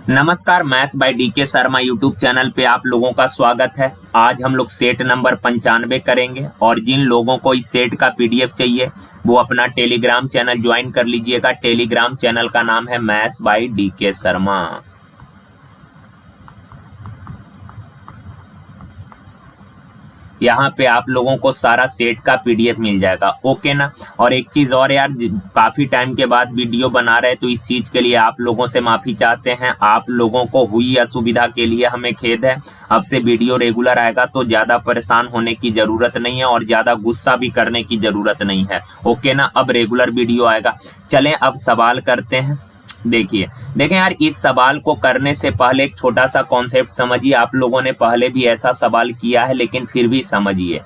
नमस्कार, maths by DK Sharma YouTube channel पे आप लोगों का स्वागत है। आज हम लोग सेट नंबर 95 करेंगे और जिन लोगों को इस सेट का पीडीएफ चाहिए वो अपना टेलीग्राम चैनल ज्वाइन कर लीजिएगा। टेलीग्राम चैनल का नाम है मैथ्स बाय डीके शर्मा। यहाँ पे आप लोगों को सारा सेट का पीडीएफ मिल जाएगा, ओके ना। और एक चीज और यार, काफी टाइम के बाद वीडियो बना रहे तो इस चीज के लिए आप लोगों से माफी चाहते हैं। आप लोगों को हुई असुविधा के लिए हमें खेद है। अब से वीडियो रेगुलर आएगा तो ज्यादा परेशान होने की जरूरत नहीं है और ज्यादा गुस्सा भी करने की जरूरत नहीं है, ओके ना। अब रेगुलर वीडियो आएगा। चलें अब सवाल करते हैं। देखिए देखें यार, इस सवाल को करने से पहले एक छोटा सा कॉन्सेप्ट समझिए। आप लोगों ने पहले भी ऐसा सवाल किया है लेकिन फिर भी समझिए।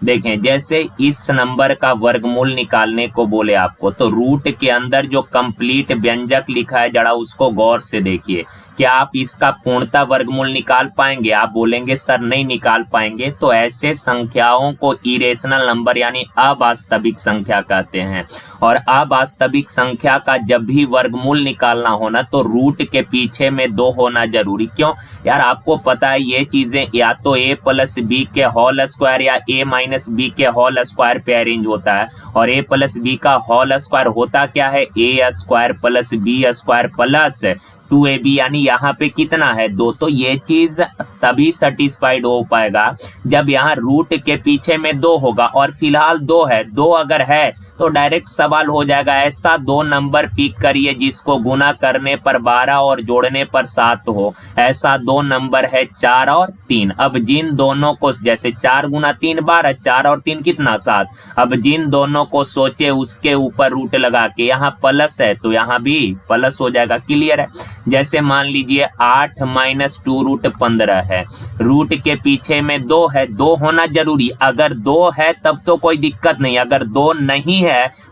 देखें, जैसे इस नंबर का वर्गमूल निकालने को बोले आपको, तो रूट के अंदर जो कंप्लीट व्यंजक लिखा है जरा उसको गौर से देखिए। क्या आप इसका पूर्णतः वर्गमूल निकाल पाएंगे? आप बोलेंगे सर नहीं निकाल पाएंगे। तो ऐसे संख्याओं को इरेशनल नंबर यानी अवास्तविक संख्या कहते हैं। और अवास्तविक संख्या का जब भी वर्गमूल निकालना होना तो रूट के पीछे में 2 होना जरूरी। क्यों यार? आपको पता है ये चीजें या तो a प्लस बी के होल स्क्वायर या a माइनस बी के होल स्क्वायर पे अरेंज होता है। और a प्लस बी का होल स्क्वायर होता क्या है? a square plus B square plus 2ab, यानी यहाँ पे कितना है? 2। तो ये चीज तभी सेटिस्फाइड हो पाएगा जब यहाँ रूट के पीछे में 2 होगा और फिलहाल 2 है। 2 अगर है तो डायरेक्ट सवाल हो जाएगा, ऐसा 2 नंबर पिक करिए जिसको गुना करने पर 12 और जोड़ने पर 7 हो। ऐसा 2 नंबर है 4 और 3। अब जिन दोनों को, जैसे 4 गुना 3 12, 4 और 3 कितना? 7। अब जिन दोनों को सोचे उसके ऊपर रूट लगा के, यहाँ प्लस है तो यहाँ भी प्लस हो जाएगा। क्लियर है? जैसे मान लीजिए 8 माइनस 2 रूट 15 है। रूट के पीछे में 2 है, 2 होना जरूरी। अगर 2 है तब तो कोई दिक्कत नहीं, अगर 2 नहीं है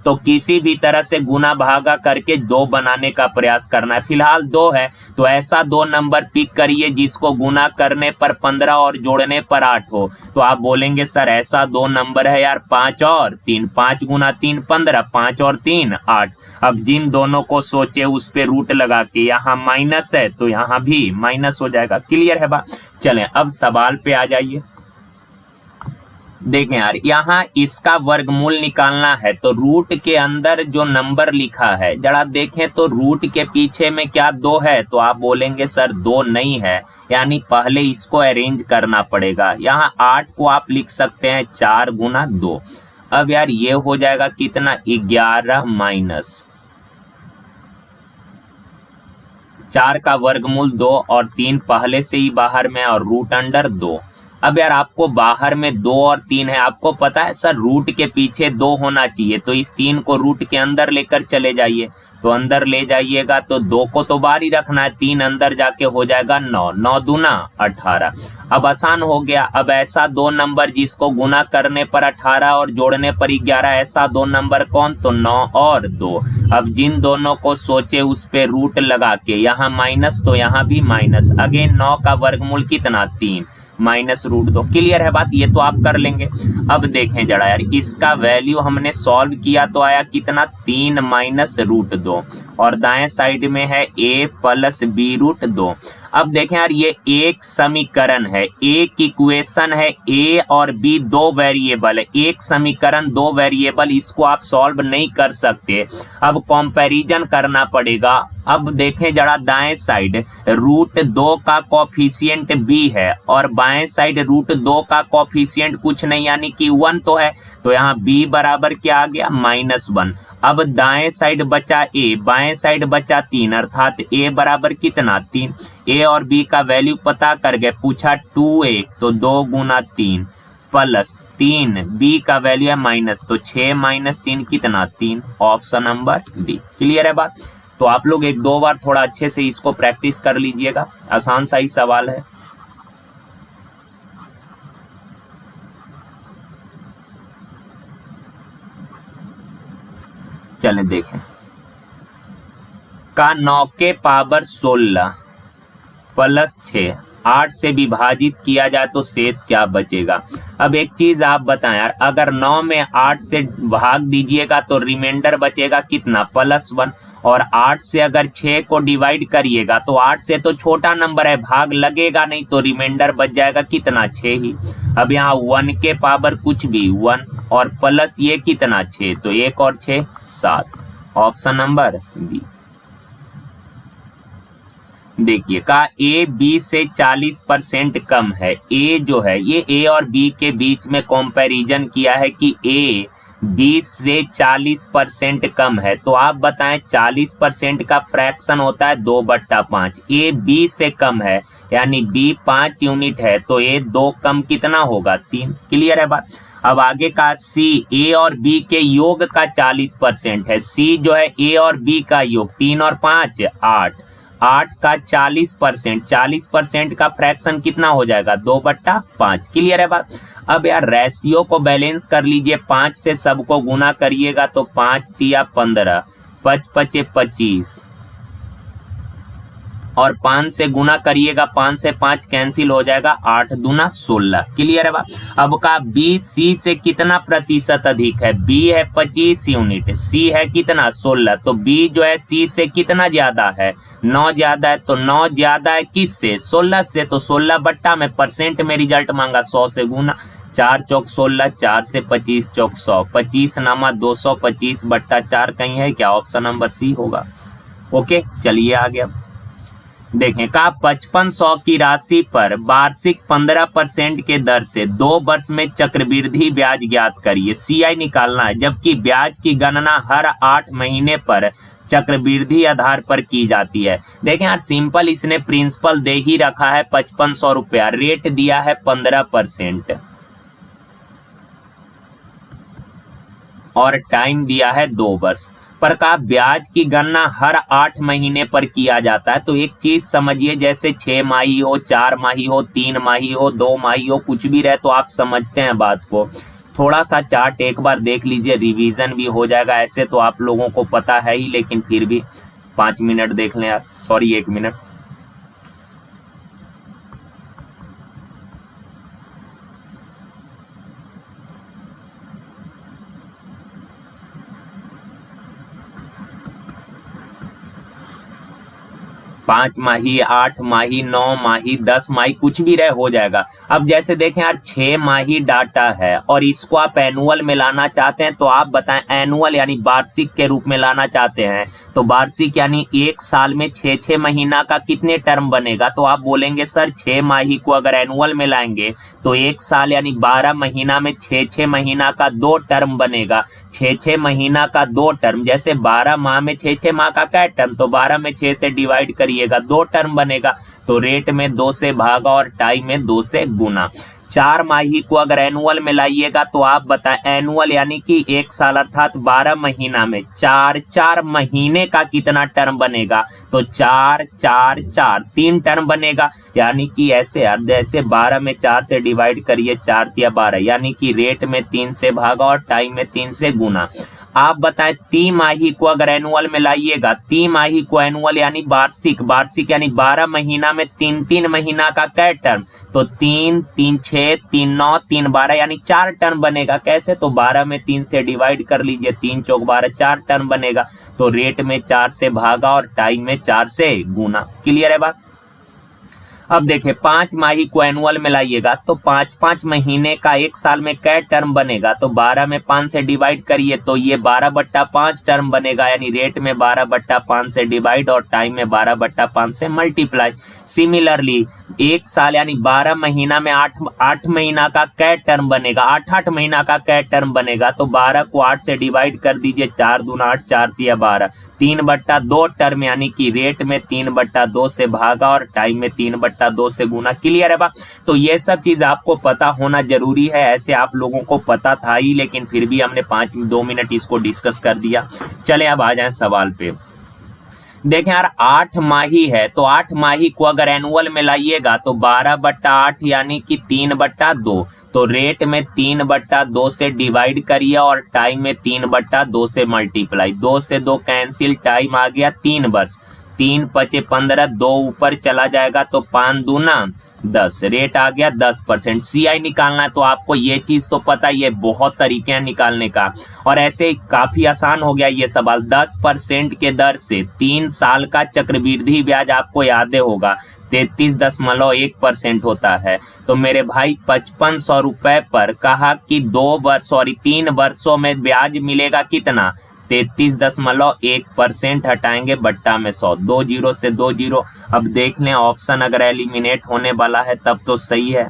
तो किसी भी तरह से गुना भागा करके 2 बनाने का प्रयास करना है। फिलहाल 2 है तो ऐसा 2 नंबर पिक करिए जिसको गुना करने पर 15 और जोड़ने पर 8 हो। तो आप बोलेंगे सर ऐसा 2 नंबर है यार 5 और 3। 5 गुना 3 15, 5 और 3 8। अब जिन दोनों को सोचे उस पे रूट लगा के, यहाँ माइनस है तो यहाँ भी माइनस हो जाएगा। क्लियर है बात? चलें अब सवाल पे आ जाइए। देखें यार, यहाँ इसका वर्गमूल निकालना है तो रूट के अंदर जो नंबर लिखा है जरा देखें तो रूट के पीछे में क्या 2 है? तो आप बोलेंगे सर 2 नहीं है, यानी पहले इसको अरेंज करना पड़ेगा। यहाँ 8 को आप लिख सकते हैं 4 गुना 2। अब यार ये हो जाएगा कितना? 11 माइनस 4 का वर्गमूल 2 और 3 पहले से ही बाहर में और रूट अंडर 2। अब यार आपको बाहर में 2 और 3 है, आपको पता है सर रूट के पीछे 2 होना चाहिए, तो इस 3 को रूट के अंदर लेकर चले जाइए। तो अंदर ले जाइएगा तो 2 को तो बाहर ही रखना है, 3 अंदर जाके हो जाएगा 9। 9 दूना 18। अब आसान हो गया। अब ऐसा 2 नंबर जिसको गुना करने पर 18 और जोड़ने पर 11, ऐसा 2 नंबर कौन? तो 9 और 2। अब जिन दोनों को सोचे उस पे रूट लगा के, यहाँ माइनस तो यहाँ भी माइनस। अगेन 9 का वर्गमूल कितना? 3 माइनस रूट 2। क्लियर है बात? ये तो आप कर लेंगे। अब देखें जरा यार, इसका वैल्यू हमने सॉल्व किया तो आया कितना? 3 माइनस रूट 2 और दाएं साइड में है a प्लस बी रूट 2। अब देखें यार, ये एक समीकरण है, एक इक्वेशन है। a और b 2 वेरिएबल है, एक समीकरण 2 वेरिएबल, इसको आप सॉल्व नहीं कर सकते। अब कंपैरिजन करना पड़ेगा। अब देखें जरा दाएं साइड, रूट 2 का कोफिशिएंट b है और बाएं साइड रूट 2 का कोफिशिएंट कुछ नहीं यानी कि 1 तो है। तो यहाँ b बराबर क्या आ गया? -1। अब दाएं साइड बचा a, बाएं साइड बचा 3, अर्थात a बराबर कितना? 3। a और b का वैल्यू पता कर गए, पूछा 2a तो 2 गुना 3 प्लस 3, b का वैल्यू है माइनस, तो 6 माइनस 3 कितना? 3। Option number D. क्लियर है बात? तो आप लोग 1-2 बार थोड़ा अच्छे से इसको प्रैक्टिस कर लीजिएगा, आसान सा ही सवाल है। चले देखें, का 9 के पावर 16 प्लस 6 8 से विभाजित किया जाए तो शेष क्या बचेगा? अब एक चीज आप बताएं यार, अगर 9 में 8 से भाग दीजिएगा तो रिमाइंडर बचेगा कितना? +1। और 8 से अगर 6 को डिवाइड करिएगा तो 8 से तो छोटा नंबर है, भाग लगेगा नहीं, तो रिमाइंडर बच जाएगा कितना, 6 ही। अब यहाँ 1 के पावर कुछ भी 1 और प्लस ये कितना 6, तो 1 और 6 7, ऑप्शन नंबर बी। देखिए का ए बी से 40% कम है। ए जो है ये ए और बी के बीच में कंपैरिजन किया है कि ए 20 से 40% कम है, तो आप बताएं 40% का फ्रैक्शन होता है 2/5। ए बी से कम है यानी बी 5 यूनिट है, तो ए 2 कम कितना होगा 3। क्लियर है बात। अब आगे का सी, ए और बी के योग का 40% है। सी जो है ए और बी का योग 3 और 5 8, 8 का 40%, 40% का फ्रैक्शन कितना हो जाएगा 2/5। क्लियर है बात। अब यार रेशियो को बैलेंस कर लीजिए, 5 से सबको गुना करिएगा तो 5 तिया 15, 5 पचे 25 और 5 से गुना करिएगा, 5 से 5 कैंसिल हो जाएगा, 8 दूना 16। क्लियर है बात। अब का बी सी से कितना प्रतिशत अधिक है, बी है 25 यूनिट, सी है कितना 16, तो बी जो है सी से कितना ज्यादा है 9 ज्यादा है, तो 9 ज्यादा है किससे 16 से, तो 16 बट्टा में परसेंट में रिजल्ट मांगा 100 से गुना, 4 चौक 16, 4 से 25 चौक 100, 25 नामा 225/4 कहीं है क्या, ऑप्शन नंबर सी होगा। ओके चलिए आगे। अब देखें का 5500 की राशि पर वार्षिक 15% के दर से 2 वर्ष में चक्रवृद्धि ब्याज ज्ञात करिए। सीआई निकालना है, जबकि ब्याज की गणना हर 8 महीने पर चक्रवृद्धि आधार पर की जाती है। देखें यार सिंपल, इसने प्रिंसिपल दे ही रखा है 5500 रुपया, रेट दिया है 15% और टाइम दिया है 2 वर्ष पर। का ब्याज की गणना हर 8 महीने पर किया जाता है। तो एक चीज समझिए, जैसे 6 माही हो, 4 माही हो, 3 माही हो, 2 माही हो, कुछ भी रहे तो आप समझते हैं बात को। थोड़ा सा चार्ट एक बार देख लीजिए, रिवीजन भी हो जाएगा। ऐसे तो आप लोगों को पता है ही, लेकिन फिर भी 5 मिनट देख लें यार, सॉरी 1 मिनट। 5 माही, 8 माही, 9 माही, 10 माही, कुछ भी रहे हो जाएगा। अब जैसे देखें यार 6 माही डाटा है और इसको आप एनुअल में लाना चाहते हैं, तो आप बताएं एनुअल यानी वार्षिक के रूप में लाना चाहते हैं, तो वार्षिक यानी 1 साल में 6 महीना का कितने टर्म बनेगा, तो आप बोलेंगे सर 6 माही को अगर एनुअल में लाएंगे तो 1 साल यानी 12 महीना में 6 महीना का 2 टर्म बनेगा। 6 महीना का 2 टर्म, जैसे 12 माह में 6 माह का क्या टर्म, तो 12 में 6 से डिवाइड करिएगा 2 टर्म बनेगा, तो रेट में 2 से भागा और टाइम में 2 से गुना। 4 माही को अगर एनुअल में लाइएगा तो आप बताएं एनुअल यानी कि 1 साल अर्थात 12 महीना में 4 महीने का कितना टर्म बनेगा, तो 4 3 टर्म बनेगा। यानी कि ऐसे यार जैसे 12 में 4 से डिवाइड करिए, 4 या 12, यानी कि रेट में 3 से भागा और टाइम में 3 से गुना। आप बताएं तिमाही को अगर एनुअल में लाइएगा, तिमाही को एनुअल यानी वार्षिक यानी 12 महीना में 3 महीना का क्या टर्म, तो 3 6 3 9 3 12 यानी 4 टर्म बनेगा। कैसे, तो 12 में 3 से डिवाइड कर लीजिए, 3 चौक 12, 4 टर्म बनेगा, तो रेट में 4 से भागा और टाइम में 4 से गुना। क्लियर है बात। अब देखिए 5 माही को एनुअल में लाइएगा तो 5 महीने का 1 साल में क्या टर्म बनेगा, तो 12 में 5 से डिवाइड करिए तो ये 12/5 टर्म बनेगा, यानी रेट में 12/5 से डिवाइड और टाइम में 12/5 से मल्टीप्लाई। सिमिलरली 1 साल यानी 12 महीना में 8 महीना का क्या टर्म बनेगा, 8 महीना का क्या टर्म बनेगा, तो 12 को 8 से डिवाइड कर दीजिए, 4 दूना 8, 4 तिया 12, 3/2 टर्म यानी कि रेट में 3/2 से भागा और टाइम में 3/2 से गुना। क्लियर है बा। तो ये सब चीज आपको पता होना जरूरी है। ऐसे आप लोगों को पता था ही, लेकिन फिर भी हमने 2 मिनट इसको डिस्कस कर दिया। चले अब आ जाए सवाल पे। देखें यार 8 माही है, तो 8 माही को अगर एनुअल में लाइएगा तो 12/8 यानी कि 3/2, तो रेट में 3/2 से डिवाइड करिए और टाइम में 3/2 से मल्टीप्लाई। 2 से 2 कैंसिल, टाइम आ गया 3 वर्ष, 3 पचे 15, 2 ऊपर चला जाएगा तो 5 दूना 10, रेट आ गया 10%। CI निकालना है तो आपको ये चीज तो पता ही है, बहुत तरीके हैं निकालने का, और ऐसे काफी आसान हो गया ये सवाल। 10% के दर से 3 साल का चक्रवृद्धि ब्याज आपको याद होगा 33.1% होता है। तो मेरे भाई 5500 रुपए पर कहा कि 3 वर्षों में ब्याज मिलेगा कितना, 33.1%। हटाएंगे बट्टा में 100, 2 जीरो से 2 जीरो। अब देख लें ऑप्शन अगर एलिमिनेट होने वाला है तब तो सही है,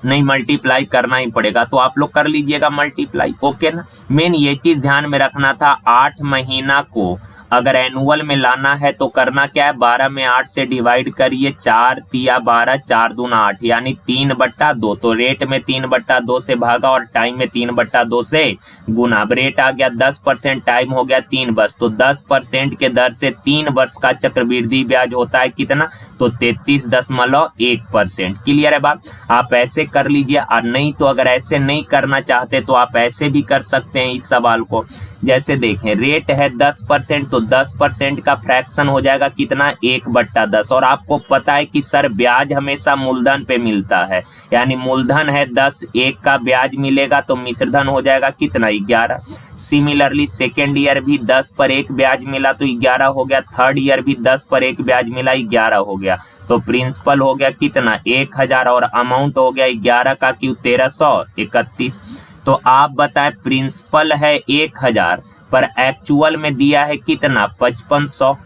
नहीं मल्टीप्लाई करना ही पड़ेगा, तो आप लोग कर लीजिएगा मल्टीप्लाई। ओके ना, मेन ये चीज ध्यान में रखना था। 8 महीना को अगर एनुअल में लाना है तो करना क्या है, 12 में 8 से डिवाइड करिए, 4 तिया 12, 4 दूना 8, यानी 3/2। तो रेट में 3/2 से भागा और टाइम में 3/2 से गुना। अब रेट आ गया 10%, टाइम हो गया 3 वर्ष। तो 10% के दर से 3 वर्ष का चक्रवृद्धि ब्याज होता है कितना, तो 33.1%। क्लियर है बात, आप ऐसे कर लीजिए। और नहीं तो अगर ऐसे नहीं करना चाहते तो आप ऐसे भी कर सकते हैं इस सवाल को। जैसे देखें रेट है 10%, तो 10% का फ्रैक्शन हो जाएगा कितना, 1/10। और आपको पता है कि सर ब्याज हमेशा मूलधन पे मिलता है, यानी मूलधन है 10, 1 का ब्याज मिलेगा तो मिश्रधन हो जाएगा कितना, 11। सिमिलरली सेकेंड ईयर भी 10 पर 1 ब्याज मिला तो 11 हो गया, थर्ड ईयर भी 10 पर 1 ब्याज मिला 11 हो गया। तो प्रिंसिपल हो गया कितना, 1000, और अमाउंट हो गया 11 का क्यों 1331। तो आप बताएं प्रिंसिपल है 1000 पर एक्चुअल में दिया है कितना, 5500।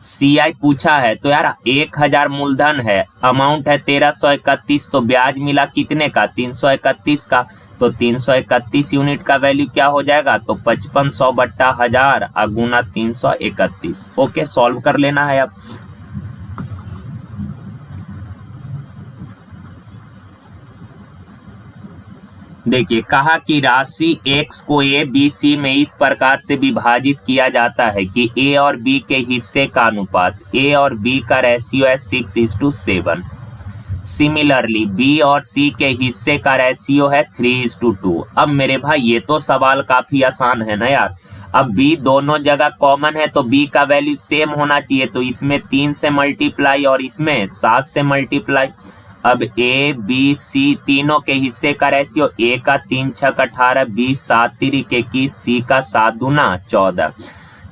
CI पूछा है तो यार 1000 मूलधन है, अमाउंट है 1331, तो ब्याज मिला कितने का, 331 का। तो 331 यूनिट का वैल्यू क्या हो जाएगा, तो 5500/1000 गुना 331। ओके, सॉल्व कर लेना है अब। देखिए कहा कि राशि x को A B C में इस प्रकार से विभाजित किया जाता है कि A और B के हिस्से का अनुपात, A और B का रेशियो है 6:7। सिमिलरली B और C के हिस्से का रेशियो है 3:2। अब मेरे भाई ये तो सवाल काफी आसान है ना यार। अब B दोनों जगह कॉमन है तो B का वैल्यू सेम होना चाहिए, तो इसमें 3 से मल्टीप्लाई और इसमें 7 से मल्टीप्लाई। अब A B C तीनों के हिस्से का रेशियो, A का 3 6 18, B 7 3 21, C का 7 दूना 14।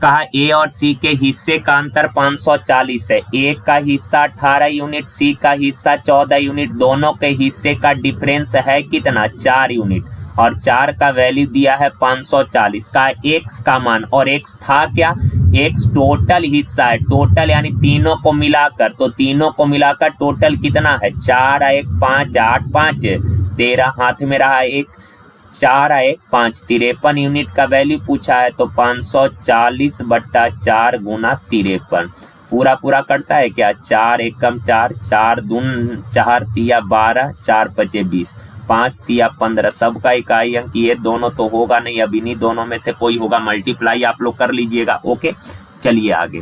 कहा A और C के हिस्से का अंतर 540 है, A का हिस्सा 18 यूनिट, C का हिस्सा 14 यूनिट, दोनों के हिस्से का डिफरेंस है कितना, 4 यूनिट, और 4 का वैल्यू दिया है 540 का। x का मान, और x था क्या, x टोटल हिस्सा है, टोटल यानी तीनों को मिलाकर, तो तीनों को मिलाकर टोटल कितना है, 4 1 5 8 5 13, हाथ में रहा 1, 4 1 5 53 यूनिट का वैल्यू पूछा है, तो 540/4 गुना 53। पूरा पूरा करता है क्या, 4 एकम 4, 4 दून 4 तिया 12, 4 पचे 20, 5 तिया 15, सबका इकाई अंक ये दोनों तो होगा नहीं, अब इन्हीं दोनों में से कोई होगा, मल्टीप्लाई आप लोग कर लीजिएगा। ओके, चलिए आगे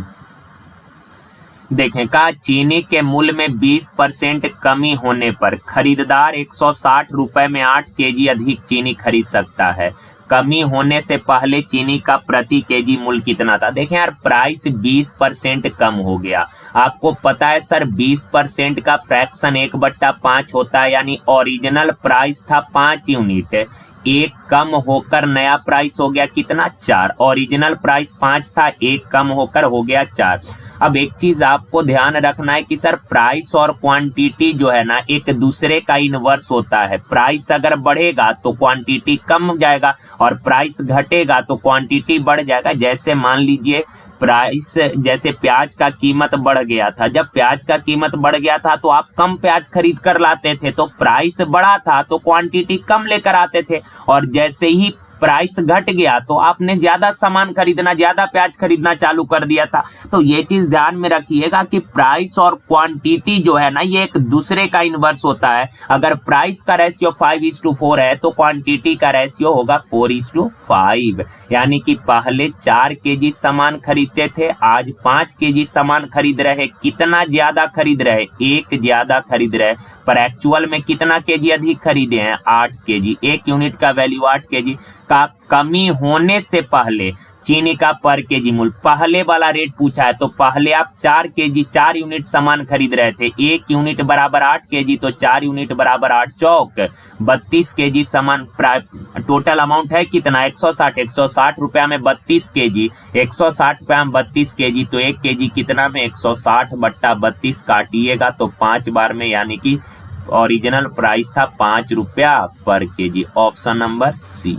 देखें। कहा चीनी के मूल्य में 20% कमी होने पर खरीदार 160 रुपए में 8 केजी अधिक चीनी खरीद सकता है। कमी होने से पहले चीनी का प्रति केजी मूल्य कितना था। देखें यार प्राइस 20% कम हो गया, आपको पता है सर 20% का फ्रैक्शन 1/5 होता है, यानी ओरिजिनल प्राइस था 5 यूनिट, एक कम होकर नया प्राइस हो गया कितना, 4। ओरिजिनल प्राइस 5 था, एक कम होकर हो गया 4। अब एक चीज आपको ध्यान रखना है कि सर प्राइस और क्वांटिटी जो है ना एक दूसरे का इनवर्स होता है। प्राइस अगर बढ़ेगा तो क्वांटिटी कम जाएगा, और प्राइस घटेगा तो क्वांटिटी बढ़ जाएगा। जैसे मान लीजिए प्राइस, जैसे प्याज का कीमत बढ़ गया था, जब प्याज का कीमत बढ़ गया था तो आप कम प्याज खरीद कर लाते थे, तो प्राइस बढ़ा था तो क्वांटिटी कम लेकर आते थे, और जैसे ही प्राइस घट गया तो आपने ज्यादा सामान खरीदना, ज्यादा प्याज खरीदना चालू कर दिया था। तो ये चीज ध्यान में रखिएगा कि प्राइस और क्वांटिटी जो है ना ये एक दूसरे का इनवर्स होता है। अगर प्राइस का रेशियो 5:4 है तो क्वांटिटी का रेशियो होगा 4:5, यानी कि पहले 4 केजी सामान खरीदते थे, आज 5 केजी सामान खरीद रहे। कितना ज्यादा खरीद रहे, 1 ज्यादा खरीद रहे, पर एक्चुअल में कितना केजी अधिक खरीदे हैं, 8 केजी। 1 यूनिट का वैल्यू 8 केजी। का कमी होने से पहले चीनी का पर केजी मूल्य, पहले वाला रेट पूछा है तो पहले आप 4 यूनिट सामान खरीद रहे थे, 1 यूनिट बराबर 8 केजी, तो 4 यूनिट बराबर 8 चौक 32 केजी सामान। टोटल अमाउंट है कितना 160 रुपया में 32 केजी, 160 रुपया में 32 केजी, तो 1 केजी कितना में 160 बट्टा 32 काटिएगा तो 5 बार में, यानी कि ओरिजिनल प्राइस था 5 रुपया पर KG. Option number C.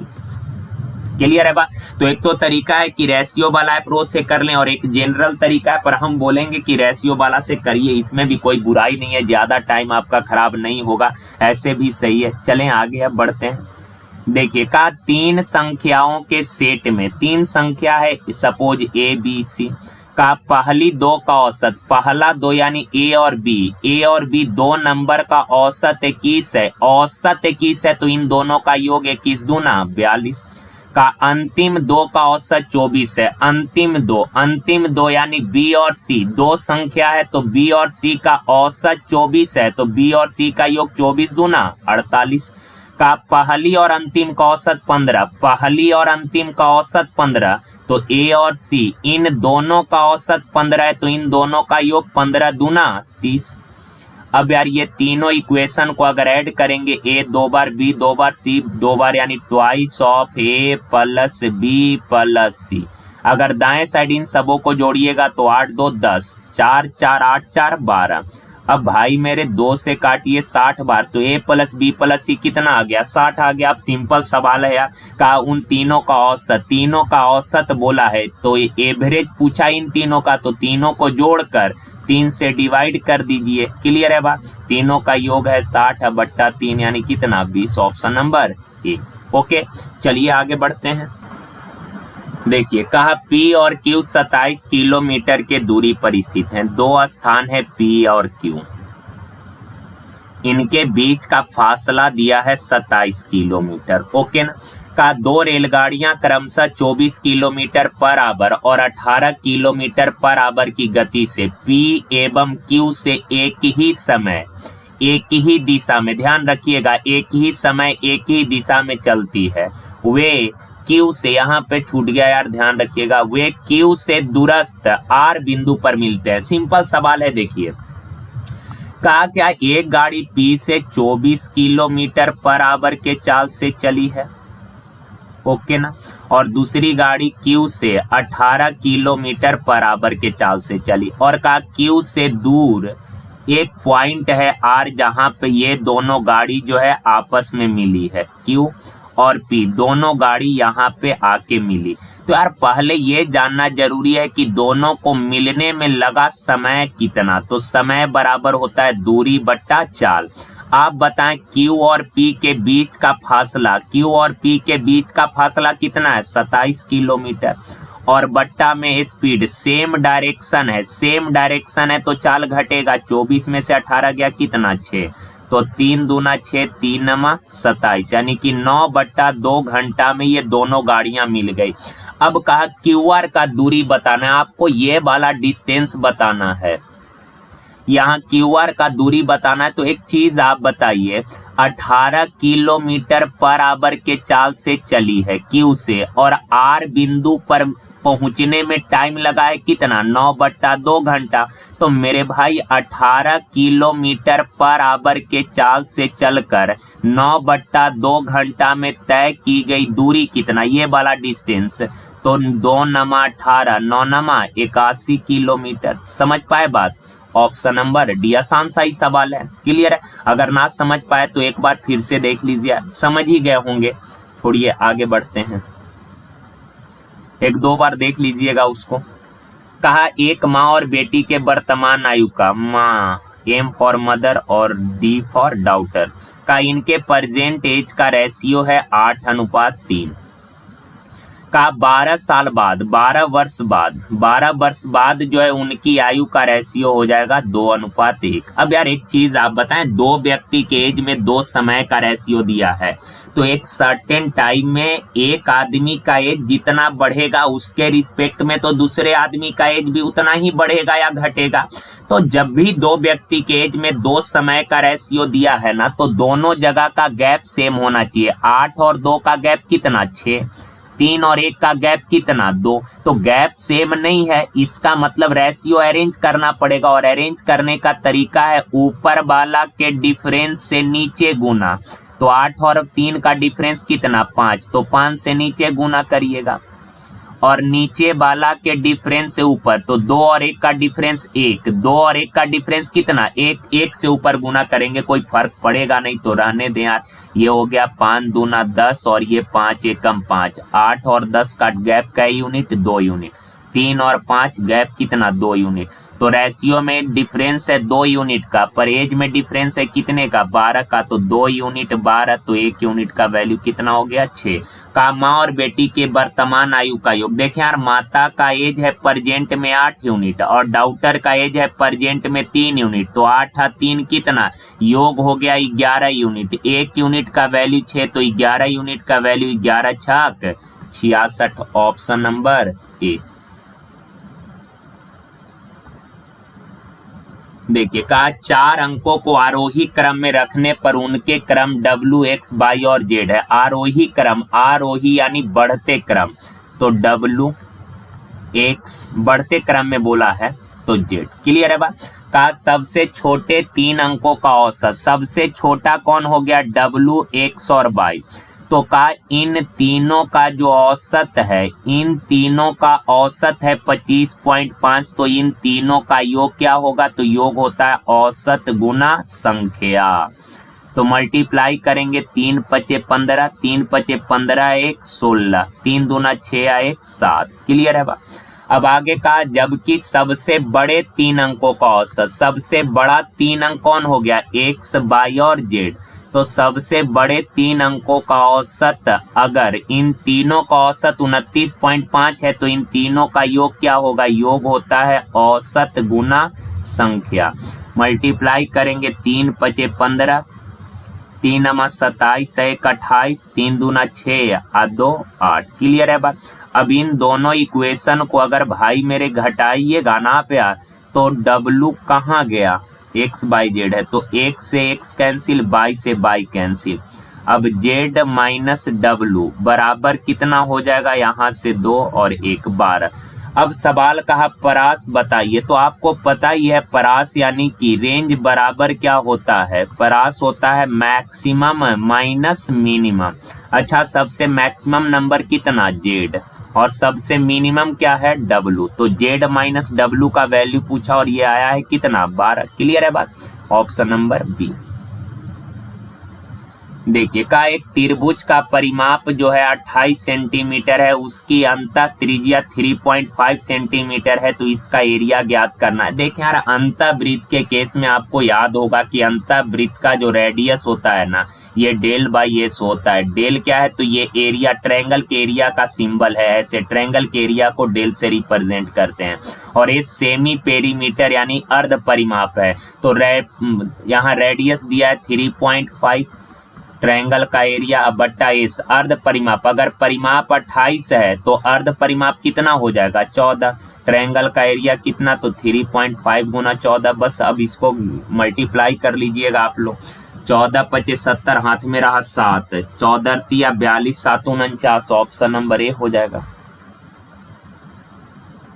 Clear है बात। तो एक तो तरीका है कि रेशियो वाला अप्रोच से कर लें और एक जनरल तरीका है, पर हम बोलेंगे कि रेशियो वाला से करिए, इसमें भी कोई बुराई नहीं है, ज्यादा टाइम आपका खराब नहीं होगा, ऐसे भी सही है। चलें आगे अब बढ़ते हैं। देखिए कहा 3 संख्याओं के सेट में, 3 संख्या है सपोज ए बी सी का, पहली 2 का औसत, पहला 2 यानी ए और बी 2 नंबर का औसत 21 है, औसत 21 है तो इन दोनों का योग 21 दूना 42 का, अंतिम 2 का औसत 24 है, अंतिम दो यानी बी और सी 2 संख्या है तो बी और सी का औसत 24 है तो बी और सी का योग 24 दूना 48 का, पहली और अंतिम का औसत 15, पहली और अंतिम का औसत 15 तो ए और सी इन दोनों का औसत 15 है तो इन दोनों का योग 15 दूना 30। अब यार ये तीनों इक्वेशन को अगर ऐड करेंगे, ए 2 बार, बी 2 बार, सी 2 बार, यानी twice of A plus B plus C. अगर दाएं साइड इन सबों को जोड़िएगा तो 8 2 10, 4 4 8 4 12। अब भाई मेरे 2 से काटिए 60 बार तो ए प्लस बी प्लस सी कितना आ गया 60 आ गया। अब सिंपल सवाल है यार, का उन तीनों का औसत बोला है तो एवरेज पूछा इन तीनों का, तो तीनों को जोड़कर 3 से डिवाइड कर दीजिए। क्लियर है बात। तीनों का योग है 60 बट्टा 3 यानी कितना 20। Option number A. ओके चलिए आगे बढ़ते हैं। देखिए कहा पी और क्यू 27 किलोमीटर के दूरी पर स्थित हैं, 2 स्थान है पी और क्यू, इनके बीच का फासला दिया है 27 किलोमीटर। ओके ना। का 2 रेलगाड़ियां क्रमशः 24 किलोमीटर पर आवर और 18 किलोमीटर पर आवर की गति से पी एवं क्यू से एक ही समय एक ही दिशा में, ध्यान रखिएगा एक ही समय एक ही दिशा में चलती है, वे क्यू से, यहाँ पे छूट गया यार ध्यान रखिएगा, वे क्यू से दूरस्थ आर बिंदु पर मिलते हैं। सिंपल सवाल है। देखिए कहा क्या एक गाड़ी पी से 24 किलोमीटर पर आवर के चाल से चली है, ओके ना, और दूसरी गाड़ी क्यू से 18 किलोमीटर पर आवर के चाल से चली, और कहा क्यू से दूर एक पॉइंट है आर जहां पे ये दोनों गाड़ी जो है आपस में मिली है, क्यू और पी दोनों गाड़ी यहाँ पे आके मिली। तो यार पहले ये जानना जरूरी है कि दोनों को मिलने में लगा समय कितना, तो समय बराबर होता है दूरी बट्टा चाल। आप बताएं क्यू और पी के बीच का फासला, क्यू और पी के बीच का फासला कितना है 27 किलोमीटर, और बट्टा में स्पीड, सेम डायरेक्शन है तो चाल घटेगा, 24 में से 18 गया कितना 6, तो 3 दूना 6 3 नमा 27, यानी कि 9/2 घंटा में ये दोनों गाड़ियां मिल गई। अब कहा क्यूआर का दूरी बताना है, आपको ये वाला डिस्टेंस बताना है, यहाँ क्यूआर का दूरी बताना है। तो एक चीज आप बताइए, 18 किलोमीटर पर आवर के चाल से चली है क्यू से, और आर बिंदु पर पहुंचने में टाइम लगा है कितना 9/2 घंटा। तो मेरे भाई 18 किलोमीटर पर आवर के चाल से चलकर 9/2 घंटा में तय की गई दूरी कितना, ये वाला डिस्टेंस, तो 2 नमा 18 9 नमा 81 किलोमीटर। समझ पाए बात। ऑप्शन नंबर डी आसान सा ही सवाल है। क्लियर है। अगर ना समझ पाए तो एक बार फिर से देख लीजिए, समझ ही गए होंगे। छोड़िए आगे बढ़ते हैं, एक दो बार देख लीजिएगा उसको। कहा एक माँ और बेटी के वर्तमान आयु का, माँ एम फॉर मदर और डी फॉर डॉटर का, इनके प्रेजेंट एज का रेशियो है 8:3 का 12 साल बाद 12 वर्ष बाद जो है उनकी आयु का रेशियो हो जाएगा 2:1। अब यार एक चीज आप बताएं, 2 व्यक्ति के एज में 2 समय का रेशियो दिया है, तो एक सर्टेन टाइम में एक आदमी का एज जितना बढ़ेगा उसके रिस्पेक्ट में तो दूसरे आदमी का एज भी उतना ही बढ़ेगा या घटेगा। तो जब भी दो व्यक्ति के एज में दो समय का रेशियो दिया है ना, तो दोनों जगह का गैप सेम होना चाहिए। 8 और 2 का गैप कितना, 6। 3 और 1 का गैप कितना, 2। तो गैप सेम नहीं है, इसका मतलब रेशियो अरेंज करना पड़ेगा, और अरेंज करने का तरीका है ऊपर वाला के डिफरेंस से नीचे गुना। तो 8 और 3 का डिफरेंस कितना, 5, तो 5 से नीचे गुना करिएगा, और नीचे वाला के डिफरेंस से ऊपर, तो 2 और 1 का डिफरेंस 1, 2 और 1 का डिफरेंस कितना, 1, 1 से ऊपर गुना करेंगे, कोई फर्क पड़ेगा नहीं, तो रहने दें यार। ये हो गया 5 दूना 10, और ये 5 एकम 5। 8 और 10 का गैप का यूनिट, 2 यूनिट। 3 और 5 गैप कितना, 2 यूनिट। तो रेशियो में डिफरेंस है 2 यूनिट का, पर एज में डिफरेंस है कितने का, 12 का। तो 2 यूनिट 12, तो 1 यूनिट का वैल्यू कितना हो गया, 6 का। माँ और बेटी के वर्तमान आयु का योग, देखें यार, माता का एज है प्रेजेंट में 8 यूनिट, और डॉटर का एज है प्रेजेंट में 3 यूनिट। तो 8 और 3 कितना, योग हो गया 11 यूनिट। 1 यूनिट का वैल्यू 6, तो 11 यूनिट का वैल्यू 11 छाक 66, ऑप्शन नंबर ए। देखिए कहा 4 अंकों को आरोही क्रम में रखने पर उनके क्रम W, X, Y और Z है। आरोही क्रम, आरोही यानी बढ़ते क्रम, तो W, X बढ़ते क्रम में बोला है, तो Z। क्लियर है बात। कहा सबसे छोटे 3 अंकों का औसत, सबसे छोटा कौन हो गया, W, X और Y। तो कहा इन तीनों का जो औसत है, इन तीनों का औसत है 25.5, तो इन तीनों का योग क्या होगा, तो योग होता है औसत गुना संख्या। तो मल्टीप्लाई करेंगे, 3 पचे 15, 3 पचे 15, 1 16, 3 दूना 6, 1 7। क्लियर है बा। अब आगे कहा जबकि सबसे बड़े 3 अंकों का औसत, सबसे बड़ा 3 अंक कौन हो गया, X, Y और Z। तो सबसे बड़े 3 अंकों का औसत, अगर इन तीनों का औसत 29.5 है, तो इन तीनों का योग क्या होगा, योग होता है औसत गुना संख्या। मल्टीप्लाई करेंगे, 3 पचे 15, 3 नमा 27, 1 28, 3 दूना 6 और 2 8। क्लियर है बात। अब इन दोनों इक्वेशन को अगर भाई मेरे घटाइएगा ना पे यार, तो W कहाँ गया, X बाई Z है, तो X से X कैंसिल, Y से Y कैंसिल। अब Z माइनस W बराबर कितना हो जाएगा, यहाँ से 2 और 1 12। अब सवाल कहा परास बताइए, तो आपको पता ही है परास यानी कि रेंज बराबर क्या होता है, परास होता है मैक्सिमम माइनस मिनिमम। अच्छा, सबसे मैक्सिमम नंबर कितना, Z, और सबसे मिनिमम क्या है, W। तो Z माइनस W का वैल्यू पूछा और ये आया है कितना, 12। क्लियर है बात, ऑप्शन नंबर बी। देखिए का एक त्रिभुज का परिमाप जो है 28 सेंटीमीटर है, उसकी अंतः त्रिज्या 3.5 सेंटीमीटर है, तो इसका एरिया ज्ञात करना है। देखिए यार, अंतःवृत्त के केस में आपको याद होगा कि अंतःवृत्त का जो रेडियस होता है ना, ये डेल बाई एस होता है। डेल क्या है, तो ये एरिया, ट्रायंगल के एरिया का सिंबल है, ऐसे ट्रायंगल के एरिया को डेल से रिप्रेजेंट करते हैं। और ये सेमी पेरीमीटर यानी अर्ध परिमाप है, तो यहाँ रेडियस दिया है 3.5, ट्रायंगल का एरिया बट्टा एस, अर्ध परिमाप। अगर परिमाप 28 है तो अर्ध परिमाप कितना हो जाएगा, 14। ट्रायंगल का एरिया कितना, तो 3.5 गुना 14। बस अब इसको मल्टीप्लाई कर लीजिएगा आप लोग। 14 पचे 70, हाथ में रहा 7, 14 तिया 42, 7 49, ऑप्शन नंबर ए हो जाएगा।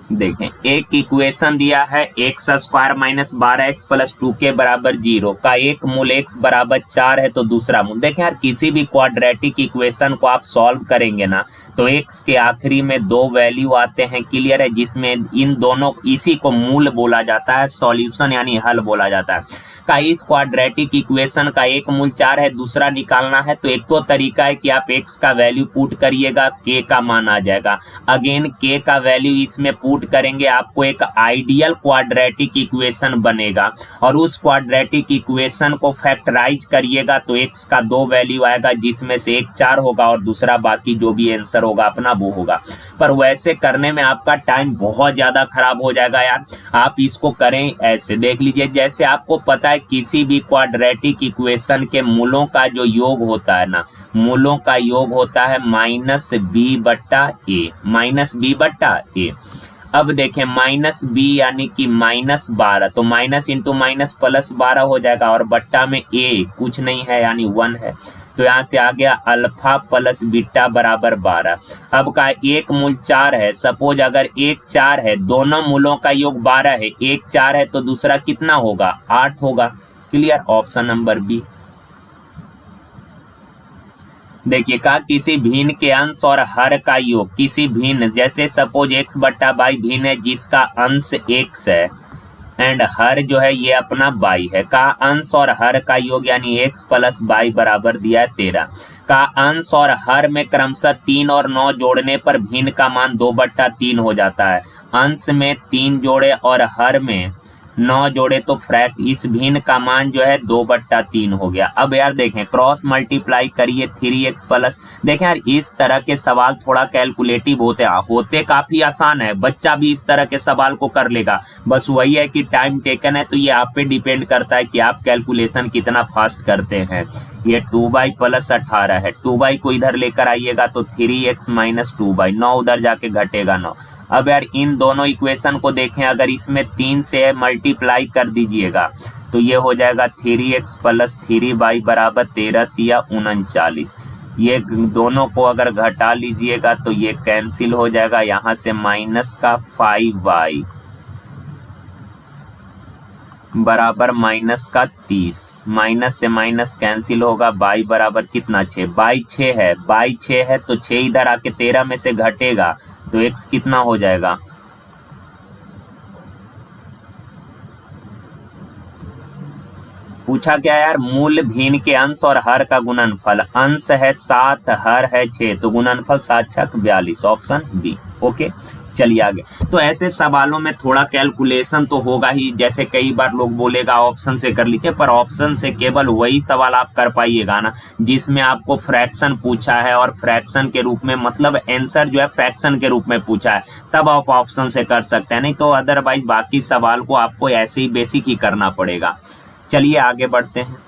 देखें एक इक्वेशन दिया है x square minus 12x plus 2k बराबर 0 का एक मूल x बराबर 4 है, तो दूसरा मूल। देखें यार, किसी भी क्वाड्रेटिक इक्वेशन को आप सॉल्व करेंगे ना, तो x के आखिरी में 2 वैल्यू आते हैं। क्लियर है, जिसमें इन दोनों, इसी को मूल बोला जाता है, सॉल्यूशन यानी हल बोला जाता है। का इस क्वाड्रेटिक इक्वेशन का एक मूल 4 है, दूसरा निकालना है, तो एक तो तरीका है कि आप x का वैल्यू पुट करिएगा, k का मान आ जाएगा। अगेन k का वैल्यू इसमें पुट करेंगे, आपको एक आइडियल क्वाड्रेटिक इक्वेशन बनेगा, और उस क्वाड्रेटिक इक्वेशन को फैक्टराइज करिएगा, तो x का 2 वैल्यू आएगा, जिसमें से एक 4 होगा और दूसरा बाकी जो भी आंसर होगा अपना वो होगा। पर वैसे करने में आपका टाइम बहुत ज्यादा खराब हो जाएगा यार। आप इसको करें ऐसे, देख लीजिए, जैसे आपको पता है किसी भी क्वाड्रेटिक इक्वेशन के मूलों का जो योग होता है ना, मूलों का योग होता है -b/a, -b/a। अब देखें माइनस बी यानी कि -12, तो माइनस इंटू माइनस प्लस 12 हो जाएगा, और बट्टा में ए कुछ नहीं है यानी 1 है, तो यहाँ से आ गया अल्फा प्लस बीटा बराबर 12। अब का एक मूल 4 है, सपोज अगर एक 4 है, दोनों मूलों का योग 12 है, एक 4 है तो दूसरा कितना होगा, 8 होगा। Clear, option number B. देखिए कहा किसी भिन्न के अंश और हर का योग, किसी भिन्न जैसे सपोज x बट्टा बाई भिन्न है जिसका अंश x है एंड हर जो है ये अपना y है, का अंश और हर का योग यानी x प्लस y बराबर दिया है 13। का अंश और हर में क्रमशः 3 और 9 जोड़ने पर भिन्न का मान 2/3 हो जाता है। अंश में 3 जोड़े और हर में 9 जोड़े तो फ्रैक्ट इस भिन्न का मान जो है 2/3 हो गया। अब यार देखें क्रॉस मल्टीप्लाई करिए 3x प्लस, देखें यार इस तरह के सवाल थोड़ा कैलकुलेटिव होते काफी आसान है, बच्चा भी इस तरह के सवाल को कर लेगा, बस वही है कि टाइम टेकन है, तो ये आप पे डिपेंड करता है कि आप कैलकुलेशन कितना फास्ट करते हैं। ये 2y प्लस 18 है, 2y को इधर लेकर आइएगा तो 3x माइनस 2y, 9 उधर जाके घटेगा 9। अब यार इन दोनों इक्वेशन को देखें, अगर इसमें 3 से मल्टीप्लाई कर दीजिएगा तो ये हो जाएगा 3x प्लस 3y बराबर 13 या 39। ये दोनों को अगर घटा लीजिएगा तो ये कैंसिल हो जाएगा, यहाँ से माइनस का 5y बराबर माइनस का 30, माइनस से माइनस कैंसिल होगा, y बराबर कितना 6, y 6 है, y 6 है तो 6 इधर आके 13 में से घटेगा तो x कितना हो जाएगा, पूछा क्या यार, मूल भिन्न के अंश और हर का गुणनफल, अंश है 7 हर है 6 तो गुणनफल 7 6 42, ऑप्शन बी। ओके चलिए आगे। तो ऐसे सवालों में थोड़ा कैलकुलेशन तो होगा ही, जैसे कई बार लोग बोलेगा ऑप्शन से कर लीजिए, पर ऑप्शन से केवल वही सवाल आप कर पाइएगा ना जिसमें आपको फ्रैक्शन पूछा है और फ्रैक्शन के रूप में मतलब आंसर जो है फ्रैक्शन के रूप में पूछा है, तब आप ऑप्शन से कर सकते हैं, नहीं तो अदरवाइज बाकी सवाल को आपको ऐसे ही बेसिक ही करना पड़ेगा। चलिए आगे बढ़ते हैं।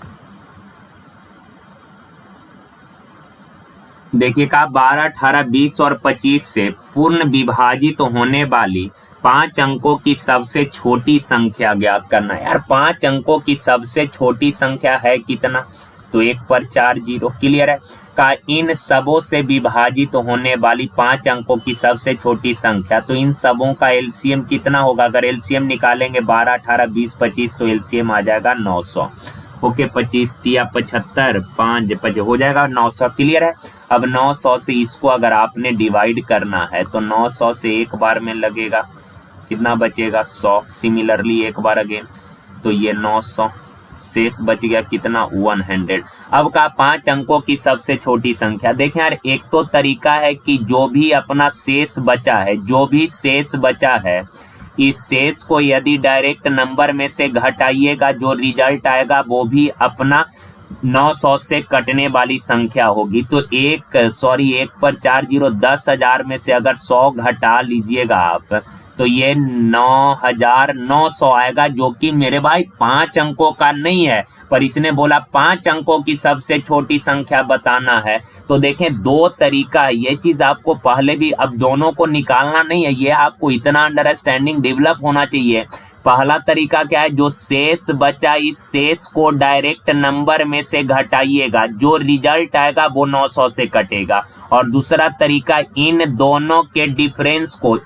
देखिए का 12, 18, 20 और 25 से पूर्ण विभाजित होने वाली 5 अंकों की सबसे छोटी संख्या ज्ञात करना है। यार 5 अंकों की सबसे छोटी संख्या है कितना, तो 1 पर 4 0। क्लियर है, का इन सबों से विभाजित होने वाली 5 अंकों की सबसे छोटी संख्या, तो इन सबों का एलसीएम कितना होगा, अगर एलसीएम निकालेंगे 12, 18, 20, 25 तो एलसीएम आ जाएगा 900। ओके 25 या 75 5 हो जाएगा 900। क्लियर है, अब 900 से इसको अगर आपने डिवाइड करना है तो 900 से एक बार में लगेगा, कितना बचेगा 100, सिमिलरली एक बार अगेन तो ये 900 शेष बच गया कितना 100। अब का 5 अंकों की सबसे छोटी संख्या, देखें यार एक तो तरीका है कि जो भी अपना शेष बचा है, जो भी शेष बचा है इस शेष को यदि डायरेक्ट नंबर में से घटाइएगा जो रिजल्ट आएगा वो भी अपना 900 से कटने वाली संख्या होगी। तो 1 पर 4 0 10,000 में से अगर 100 घटा लीजिएगा आप तो ये 9,900 आएगा, जो कि मेरे भाई 5 अंकों का नहीं है, पर इसने बोला 5 अंकों की सबसे छोटी संख्या बताना है। तो देखें दो तरीका है, ये चीज आपको पहले भी, अब दोनों को निकालना नहीं है, ये आपको इतना अंडरस्टैंडिंग डेवलप होना चाहिए। पहला तरीका क्या है, जो शेष बचा इस शेष को डायरेक्ट नंबर में से घटाइएगा, जो रिजल्ट आएगा वो 900 से कटेगा। और दूसरा तरीका इन दोनों के डिफरेंस को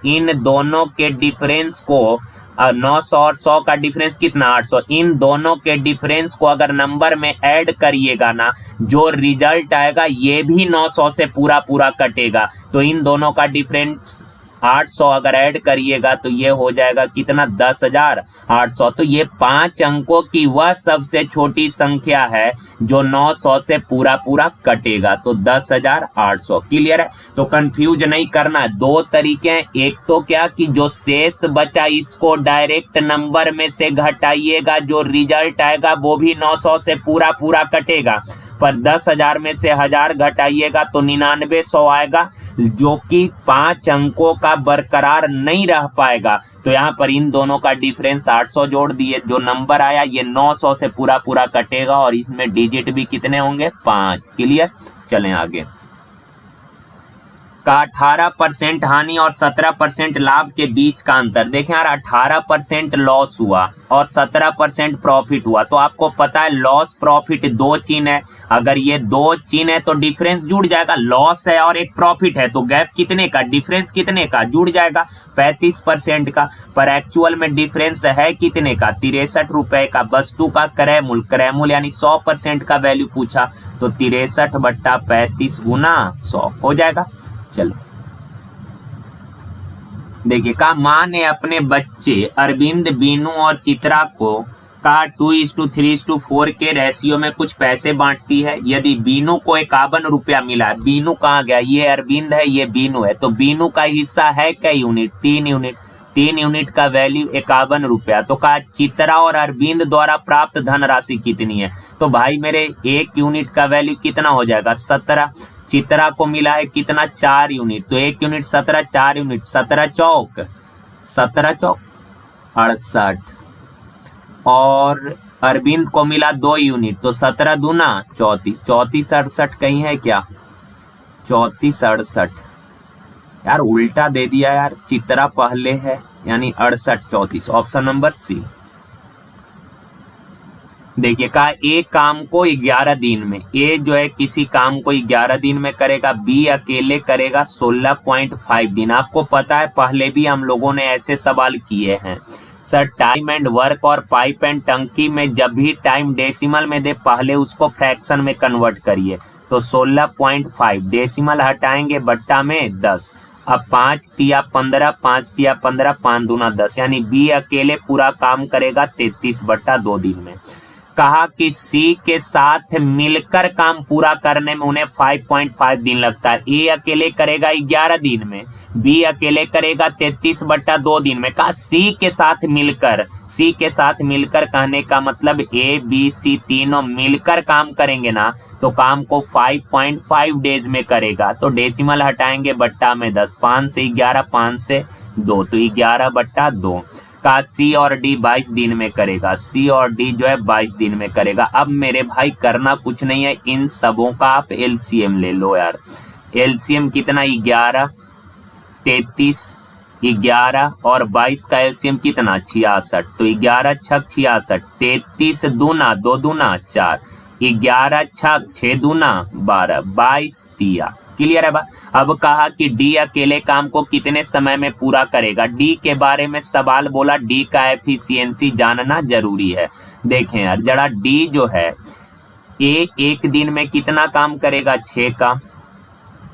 900 और 100 का डिफरेंस कितना 800, इन दोनों के डिफरेंस को अगर नंबर में ऐड करिएगा ना, जो रिजल्ट आएगा ये भी 900 से पूरा कटेगा। तो इन दोनों का डिफरेंस 800 अगर ऐड करिएगा तो ये हो जाएगा कितना 10,800। तो ये 5 अंकों की वह सबसे छोटी संख्या है जो 900 से पूरा कटेगा, तो 10,800। क्लियर है, तो कंफ्यूज नहीं करना है। दो तरीके हैं, एक तो क्या कि जो शेष बचा इसको डायरेक्ट नंबर में से घटाइएगा, जो रिजल्ट आएगा वो भी 900 से पूरा कटेगा, पर 10,000 में से 1000 घटाइएगा तो 9900 आएगा, जो कि 5 अंकों का बरकरार नहीं रह पाएगा। तो यहाँ पर इन दोनों का डिफरेंस 800 जोड़ दिए, जो नंबर आया ये 900 से पूरा कटेगा और इसमें डिजिट भी कितने होंगे 5। क्लियर, चलें आगे। का 18% हानि और 17% लाभ के बीच का अंतर। देखें यार, 18% लॉस हुआ और 17% प्रॉफिट हुआ, तो आपको पता है लॉस प्रॉफिट दो चिन्ह है। अगर ये दो चिन्ह है तो डिफरेंस जुड़ जाएगा। लॉस है और एक प्रॉफिट है, तो गैप कितने का, डिफरेंस कितने का, जुड़ जाएगा 35% का। पर एक्चुअल में डिफरेंस है कितने का, 63 रुपए का। वस्तु का क्रय मूल्य यानी 100% का वैल्यू पूछा, तो 63/35 गुना 100 हो जाएगा। चलो देखिए, का माँ ने अपने बच्चे अरविंद, बीनू और चित्रा को का 2:3:4 के रेशियो में कुछ पैसे बांटती है। यदि बीनू को 51 रुपया मिला है, बीनू कहाँ गया, ये अरविंद है, ये बीनू है, तो बीनू का हिस्सा है क्या यूनिट, 3 यूनिट। 3 यूनिट का वैल्यू 51 रुपया। तो कहा चित्रा और अरविंद द्वारा प्राप्त धनराशि कितनी है, तो भाई मेरे 1 यूनिट का वैल्यू कितना हो जाएगा, 17। चित्रा को मिला है कितना, 4 यूनिट, तो 1 यूनिट 17, 4 यूनिट 17 चौक 68। और अरविंद को मिला 2 यूनिट, तो 17 दूना 34, 34 68 कहीं है क्या, 34 68। यार उल्टा दे दिया यार, चित्रा पहले है यानी 68 34, ऑप्शन नंबर सी। देखिए, कहा ए काम को 11 दिन में, ए जो है किसी काम को 11 दिन में करेगा, बी अकेले करेगा 16.5 दिन। आपको पता है पहले भी हम लोगों ने ऐसे सवाल किए हैं सर, टाइम एंड वर्क और पाइप एंड टंकी में जब भी टाइम डेसिमल में दे पहले उसको फ्रैक्शन में कन्वर्ट करिए। तो 16.5 डेसिमल हटाएंगे, बट्टा में 10। अब 5 तिया 15, 5 तिया 15, 5 दूना 10, यानी बी अकेले पूरा काम करेगा 33/2 दिन में। कहा कि सी के साथ मिलकर काम पूरा करने में उन्हें 5.5 दिन लगता है। ए अकेले करेगा 11 दिन में, बी अकेले करेगा 33/2 दिन में। कहा सी के साथ मिलकर, सी के साथ मिलकर कहने का मतलब ए बी सी तीनों मिलकर काम करेंगे ना, तो काम को 5.5 डेज में करेगा। तो डेसिमल हटाएंगे, बट्टा में 10, 5 से 11, 5 से 2, तो 11/2। का सी और डी 22 दिन में करेगा, सी और डी जो है 22 दिन में करेगा। अब मेरे भाई करना कुछ नहीं है, इन सबों का आप एलसीएम ले लो यार। एलसीएम कितना, 11, 33, 11 और 22 का एलसीएम कितना, 66। तो 11 छक 66, 33 दूना 2 दूना 4, 11 छक 6 दूना 12, 22 तिया। क्लियर है बा। अब कहा कि डी अकेले काम को कितने समय में पूरा करेगा। डी के बारे में सवाल बोला, डी का एफिशिएंसी जानना जरूरी है। देखें यार जरा, डी जो है ए 1 दिन में कितना काम करेगा, 6 का,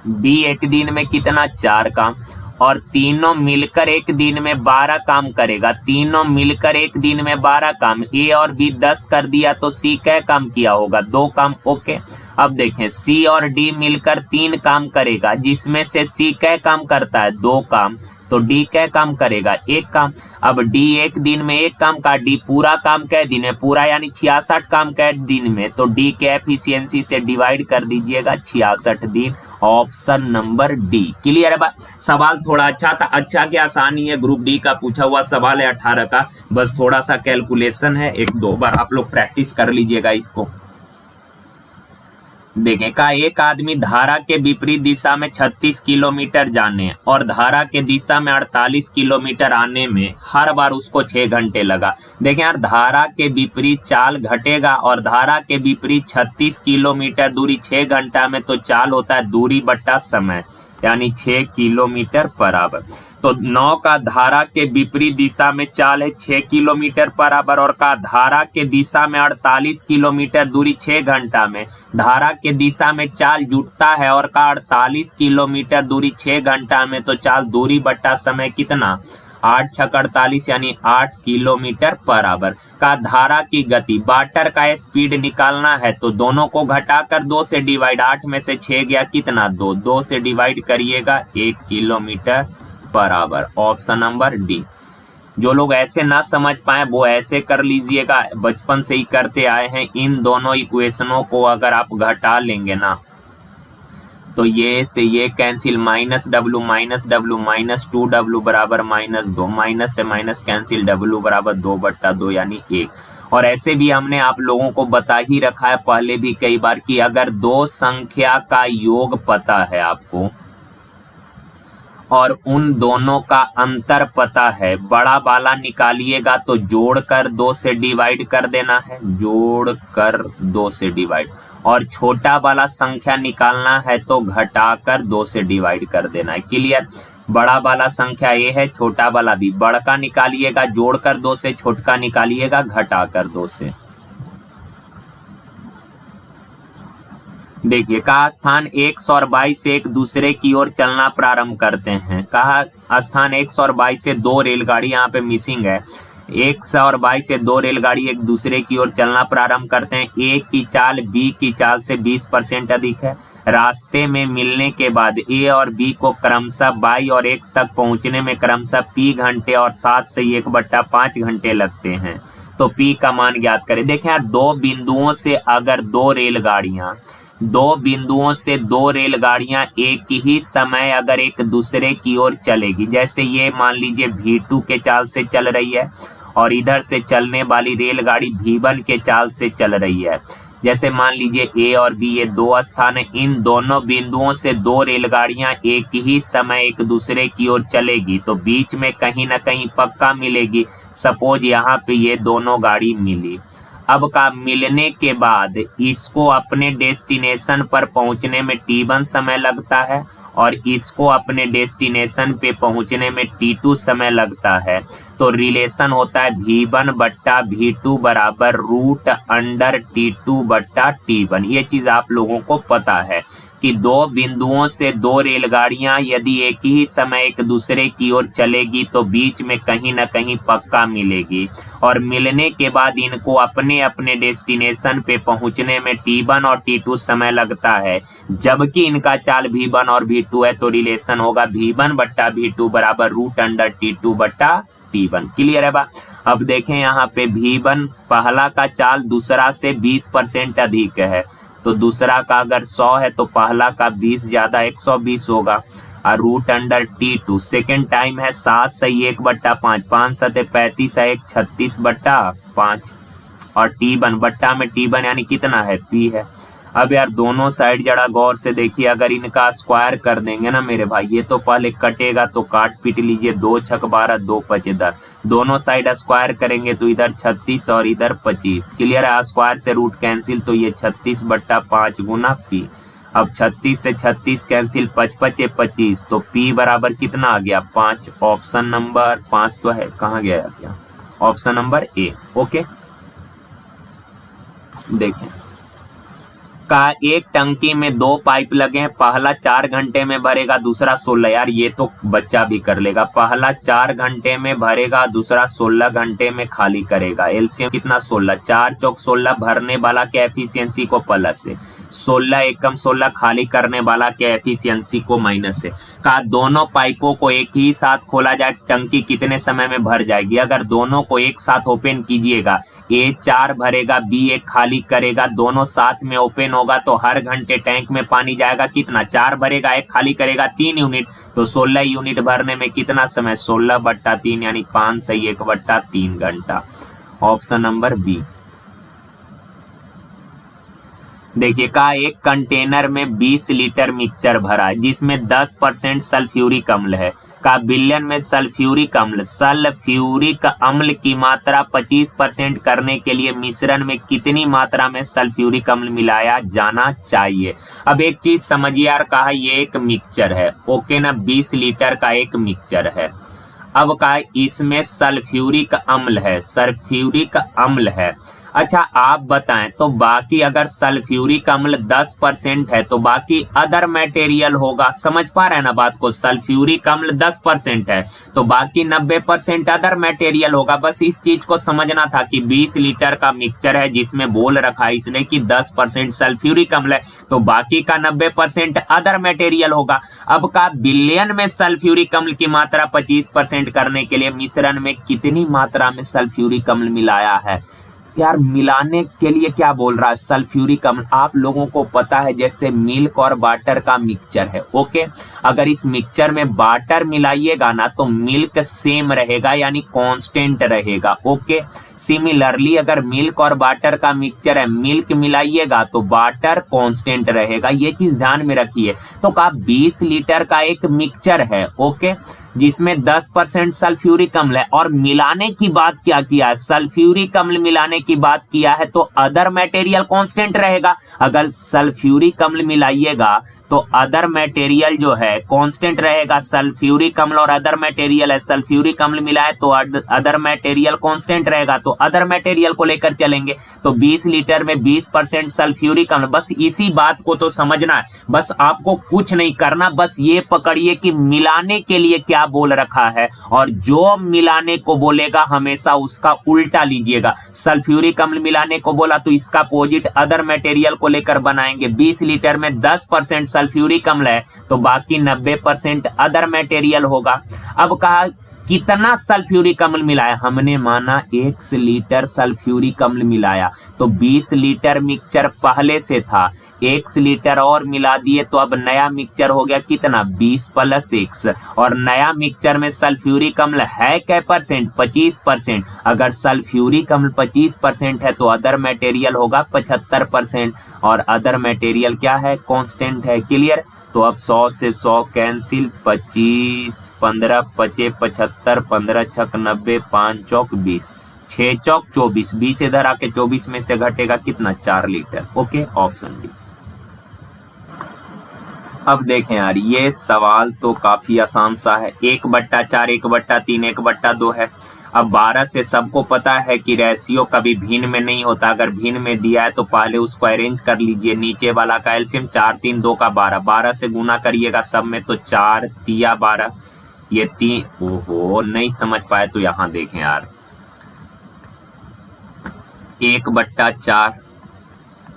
बी 1 दिन में कितना, 4 का, और तीनों मिलकर 1 दिन में 12 काम करेगा। तीनों मिलकर 1 दिन में 12 काम, ए और बी 10 कर दिया, तो सी क्या काम किया होगा, 2 काम। ओके, अब देखें सी और डी मिलकर 3 काम करेगा, जिसमें से सी क्या काम करता है, 2 काम, तो डी क्या काम करेगा, 1 काम। अब डी 1 दिन में 1 काम का, डी पूरा काम कै दिन में, पूरा यानी 66 काम कै दिन में, तो डी के एफिशिएंसी से डिवाइड कर दीजिएगा 66 दिन, ऑप्शन नंबर डी। क्लियर है बात। सवाल थोड़ा अच्छा था, अच्छा क्या आसानी है, ग्रुप डी का पूछा हुआ सवाल है 18 का, बस थोड़ा सा कैलकुलेशन है, 1-2 बार आप लोग प्रैक्टिस कर लीजिएगा इसको। देखें, का एक आदमी धारा के विपरीत दिशा में 36 किलोमीटर जाने और धारा के दिशा में 48 किलोमीटर आने में हर बार उसको 6 घंटे लगा। देखें यार, धारा के विपरीत चाल घटेगा और धारा के विपरीत 36 किलोमीटर दूरी 6 घंटा में, तो चाल होता है दूरी बट्टा समय, यानी 6 किलोमीटर पर आवर। तो 9 का धारा के विपरीत दिशा में चाल है 6 किलोमीटर पर आवर, और का धारा के दिशा में 48 किलोमीटर दूरी 6 घंटा में, धारा के दिशा में चाल जुटता है और का 48 किलोमीटर दूरी 6 घंटा में, तो चाल दूरी बट्टा समय कितना, 8 छक 48 यानी 8 किलोमीटर पर आवर। का धारा की गति, वाटर का स्पीड निकालना है, तो दोनों को घटाकर 2 से डिवाइड, 8 में से 6 गया कितना, 2, 2 से डिवाइड करिएगा 1 kilometre per hour, option number D. जो लोग ऐसे ना समझ पाए वो ऐसे कर लीजिएगा, बचपन से ही करते आए हैं। इन दोनों इक्वेशनों को अगर आप घटा लेंगे ना, तो ये से ये कैंसिल, -w -2w बराबर -2, माइनस से माइनस कैंसिल, w बराबर 2/2 यानी 1। और ऐसे भी हमने आप लोगों को बता ही रखा है पहले भी कई बार कि अगर 2 संख्या का योग पता है आपको, और उन दोनों का अंतर पता है। बड़ा वाला निकालिएगा तो जोड़कर 2 से डिवाइड कर देना है, जोड़कर 2 से डिवाइड, और छोटा वाला संख्या निकालना है तो घटाकर 2 से डिवाइड कर देना है। क्लियर? बड़ा वाला संख्या ए है, छोटा वाला बी। बड़का निकालिएगा जोड़कर 2 से, छोटका निकालिएगा घटाकर 2 से। देखिए, कहा स्थान x और y से एक दूसरे की ओर चलना प्रारंभ करते हैं। कहा स्थान x और y से 2 रेलगाड़ी, यहाँ पे मिसिंग है, x और y से 2 रेलगाड़ी एक दूसरे की ओर चलना प्रारंभ करते हैं। a की चाल b की चाल से 20% अधिक है। रास्ते में मिलने के बाद a और b को क्रमशः y और x तक पहुंचने में क्रमशः p घंटे और 7 से 1/5 घंटे लगते हैं। तो p का मान ज्ञात करें। देखें यार, दो बिंदुओं से दो रेलगाड़ियां एक ही समय अगर एक दूसरे की ओर चलेगी, जैसे ये मान लीजिए V2 के चाल से चल रही है और इधर से चलने वाली रेलगाड़ी V1 के चाल से चल रही है। जैसे मान लीजिए A और B ये 2 स्थान है, इन दोनों बिंदुओं से 2 रेलगाड़ियां एक ही समय एक दूसरे की ओर चलेगी तो बीच में कहीं ना कहीं पक्का मिलेगी। सपोज यहाँ पे ये दोनों गाड़ी मिली। अब का मिलने के बाद इसको अपने डेस्टिनेशन पर पहुंचने में T1 समय लगता है और इसको अपने डेस्टिनेशन पे पहुंचने में T2 समय लगता है। तो रिलेशन होता है V1/V2 बराबर √T2/T1। ये चीज आप लोगों को पता है कि दो बिंदुओं से 2 रेलगाड़ियां यदि एक ही समय एक दूसरे की ओर चलेगी तो बीच में कहीं ना कहीं पक्का मिलेगी और मिलने के बाद इनको अपने अपने डेस्टिनेशन पे पहुंचने में T1 और T2 समय लगता है। जबकि इनका चाल V1 और V2 है तो रिलेशन होगा V1/V2 बराबर √T2/T1। क्लियर है बा? अब देखें यहाँ पे V1 पहला का चाल दूसरा से 20% अधिक है, तो दूसरा का अगर 100 है तो पहला का 20 ज्यादा 120 होगा। और √T2 सेकेंड टाइम है 7 से 1/5, 5 7 35 है 1 36/5 और T1 बट्टा में T1 यानी कितना है P है। अब यार दोनों साइड जरा गौर से देखिए, अगर इनका स्क्वायर कर देंगे ना मेरे भाई, ये तो पहले कटेगा तो काट पीट लीजिए, 2 छक 12 2 5 10, दोनों साइड स्क्वायर करेंगे तो इधर 36 और इधर 25। क्लियर है? स्क्वायर से रूट कैंसिल तो ये 36/5 गुना P। अब 36 से 36 कैंसिल, 5 5 25, तो P बराबर कितना आ गया 5। ऑप्शन नंबर 5 तो है, कहाँ गया? Option number A. ओके, देखें का एक टंकी में 2 पाइप लगे हैं, पहला 4 घंटे में भरेगा, दूसरा 16। यार ये तो बच्चा भी कर लेगा। पहला 4 घंटे में भरेगा, दूसरा 16 घंटे में खाली करेगा। एलसीएम कितना 16, 4 चौक 16, भरने वाला के एफिशिएंसी को प्लस है, 16 एकम 16 खाली करने वाला के एफिशिएंसी को माइनस है। का दोनों पाइपों को एक ही साथ खोला जाए, टंकी कितने समय में भर जाएगी? अगर दोनों को एक साथ ओपन कीजिएगा, ए 4 भरेगा, बी 1 खाली करेगा, दोनों साथ में ओपन होगा तो हर घंटे टैंक में पानी जाएगा कितना? 4 भरेगा 1 खाली करेगा 3 यूनिट, तो 16 यूनिट भरने में कितना समय? 16/3 यानी 5 से 1/3 घंटा। Option number B. देखिए का एक कंटेनर में 20 लीटर मिक्सचर भरा है जिसमें 10% सल्फ्यूरिक अम्ल है। का विलयन में सल्फ्यूरिक अम्ल की मात्रा 25% करने के लिए मिश्रण में कितनी मात्रा में सल्फ्यूरिक अम्ल मिलाया जाना चाहिए? अब एक चीज समझिए यार, कहा ये एक मिक्सचर है, ओके ना, 20 लीटर का एक मिक्सचर है। अब का इसमें सल्फ्यूरिक अम्ल है। अच्छा आप बताएं, तो बाकी अगर सल्फ्यूरिक अम्ल 10% है तो बाकी अदर मटेरियल होगा। समझ पा रहे हैं ना बात को? सल्फ्यूरिक अम्ल 10% है तो बाकी 90% अदर मटेरियल होगा। बस इस चीज को समझना था कि 20 लीटर का मिक्सचर है जिसमें बोल रखा है इसने कि 10% सल्फ्यूरिक अम्ल है तो बाकी का 90% अदर मटेरियल होगा। अब का विलयन में सल्फ्यूरिक अम्ल की मात्रा 25% करने के लिए मिश्रण में कितनी मात्रा में सल्फ्यूरिक अम्ल मिलाया है? यार मिलाने के लिए क्या बोल रहा है, सल्फ्यूरिक अम्ल। आप लोगों को पता है जैसे मिल्क और वाटर का मिक्सचर है, ओके, अगर इस मिक्सचर में वाटर मिलाइएगा ना तो मिल्क सेम रहेगा यानी कांस्टेंट रहेगा, ओके। सिमिलरली अगर मिल्क और वाटर का मिक्सचर है, मिल्क मिलाइएगा तो वाटर कांस्टेंट रहेगा, ये चीज ध्यान में रखिए। तो कहा 20 लीटर का एक मिक्सचर है, ओके, जिसमें 10% सल्फ्यूरिक अम्ल है, और मिलाने की बात क्या किया है, सल्फ्यूरिक अम्ल मिलाने की बात किया है, तो अदर मटेरियल कांस्टेंट रहेगा। अगर सल्फ्यूरिक अम्ल मिलाइएगा तो अदर मटेरियल जो है कांस्टेंट रहेगा। सल्फ्यूरिक अम्ल और अदर मटेरियल है, सल्फ्यूरिक अम्ल मिलाए तो अदर मटेरियल कांस्टेंट रहेगा, तो अदर मटेरियल को लेकर चलेंगे। तो 20 लीटर में 20% सल्फ्यूरिक अम्ल, बस इसी बात को तो समझना है, बस आपको कुछ नहीं करना, बस ये पकड़िए कि मिलाने के लिए क्या बोल रखा है, और जो मिलाने को बोलेगा हमेशा उसका उल्टा लीजिएगा। सल्फ्यूरिक अम्ल मिलाने को बोला तो इसका अपोजिट अदर मटेरियल को लेकर बनाएंगे। 20 लीटर में 10% सल्फ्यूरिक अम्ल है तो बाकी 90% अदर मटेरियल होगा। अब कहा कितना सल्फ्यूरिक अम्ल मिलाया, हमने माना 1 लीटर सल्फ्यूरिक अम्ल मिलाया, तो 20 लीटर मिक्सचर पहले से था, 1 लीटर और मिला दिए तो अब नया मिक्सचर हो गया कितना, 20 + 1, और नया मिक्सचर में सल्फ्यूरिक अम्ल है क्या परसेंट, 25%। अगर सल्फ्यूरिक अम्ल 25% है तो अदर मटेरियल होगा 75%, और अदर मटेरियल क्या है, कांस्टेंट है, क्लियर। तो अब 100 से 100 कैंसिल, 25, 15 पचे 75, 15 छक 90, 5 चौक 20, 6 चौक 24, 20 इधर आके 24 में से घटेगा कितना, 4 लीटर, ओके, ऑप्शन डी। अब देखें यार ये सवाल तो काफी आसान सा है, 1/4, 1/3, 1/2 है। अब 12 से सबको पता है कि रेशियो कभी भिन्न में नहीं होता, अगर भिन्न में दिया है तो पहले उसको अरेंज कर लीजिए। नीचे वाला का एलसीएम 4 3 2 का 12, 12 से गुना करिएगा सब में तो 4 तिया 12, ये 3, ओहो नहीं समझ पाए तो यहाँ देखें यार, 1/4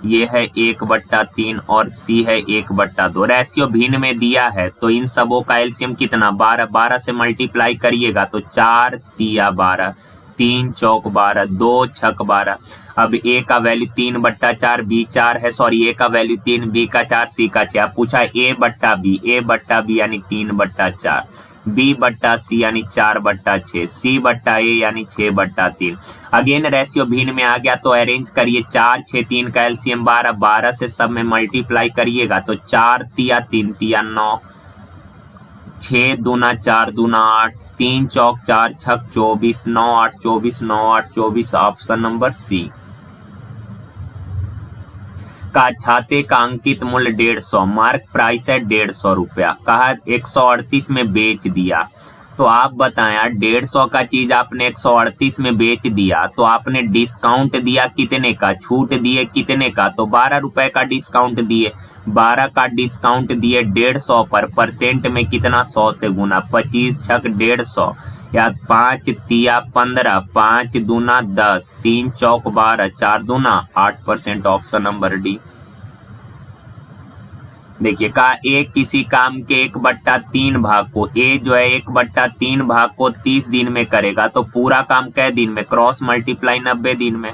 ये है 1/3 और सी है 1/2। रेशियो भिन्न में दिया है तो इन सबों का एलसीएम कितना, 12, 12 से मल्टीप्लाई करिएगा तो 4 तिया 12, 3 चौक 12, 2 छक 12। अब ए का वैल्यू 3/4, बी 4 है, सॉरी ए का वैल्यू 3, बी का 4, सी का 6। अब पूछा A/B, A/B यानी 3/4, B/C यानी 4/6, C/A यानी 6/3। अगेन रेशियो भिन्न में आ गया तो अरेंज करिए, 4 6 3 का एलसीएम 12, 12 से सब में मल्टीप्लाई करिएगा तो 4 तिया 3 तिया 9, 6 दूना 4 दूना 8, 3 चौक 4 छक 24, 9 8 24, 9 8 24, ऑप्शन नंबर सी। का छाते का अंकित मूल्य 150, मार्क प्राइस है 150 रुपया, कहा 138 में बेच दिया। तो आप बताएं यार 150 का चीज आपने 138 में बेच दिया तो आपने डिस्काउंट दिया कितने का, छूट दिए कितने का, तो 12 रुपए का डिस्काउंट दिए, 12 का डिस्काउंट दिए 150 पर, परसेंट में कितना, 100 से गुना, 25 छक 150 या 5 तिया 15, 5 दूना 10, 3 चौक 12, 4 दूना 8%, ऑप्शन नंबर डी। देखिए कहा ए किसी काम के 1/3 भाग को, ए जो है 1/3 भाग को 30 दिन में करेगा तो पूरा काम कै दिन में, क्रॉस मल्टीप्लाई 90 दिन में।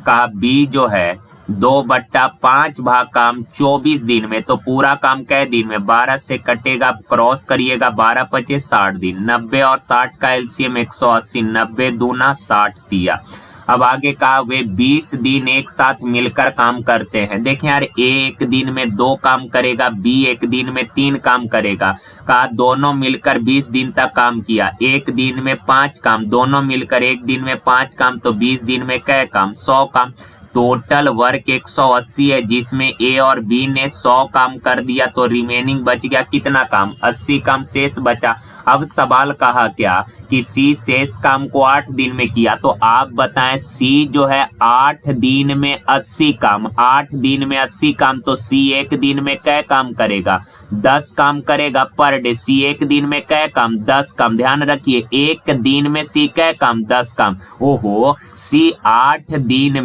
कहा बी जो है 2/5 भाग काम 24 दिन में तो पूरा काम कै दिन में, 12 से कटेगा, क्रॉस करिएगा, 12 पचे 60 दिन, 90 और 60 का एलसीएम 180, 90 दूना 60 तिया। अब आगे कहा वे 20 दिन एक साथ मिलकर काम करते हैं। देखें यार ए एक दिन में 2 काम करेगा, बी एक दिन में 3 काम करेगा। कहा दोनों मिलकर 20 दिन तक काम किया, एक दिन में 5 काम, दोनों मिलकर एक दिन में 5 काम तो 20 दिन में कै काम, 100 काम। टोटल वर्क 180 है जिसमें ए और बी ने 100 काम कर दिया तो रिमेनिंग बच गया कितना काम, 80 काम शेष बचा। अब सवाल कहा क्या कि सी शेष काम को 8 दिन में किया, तो आप बताएं सी जो है 8 दिन में 80 काम, 8 दिन में 80 काम तो सी एक दिन में कै काम करेगा, 10 काम करेगा पर डे। सी एक दिन में कै काम, 10 काम। ध्यान रखिए एक दिन में सी कै काम, 10 काम। ओहो सी 8 दिन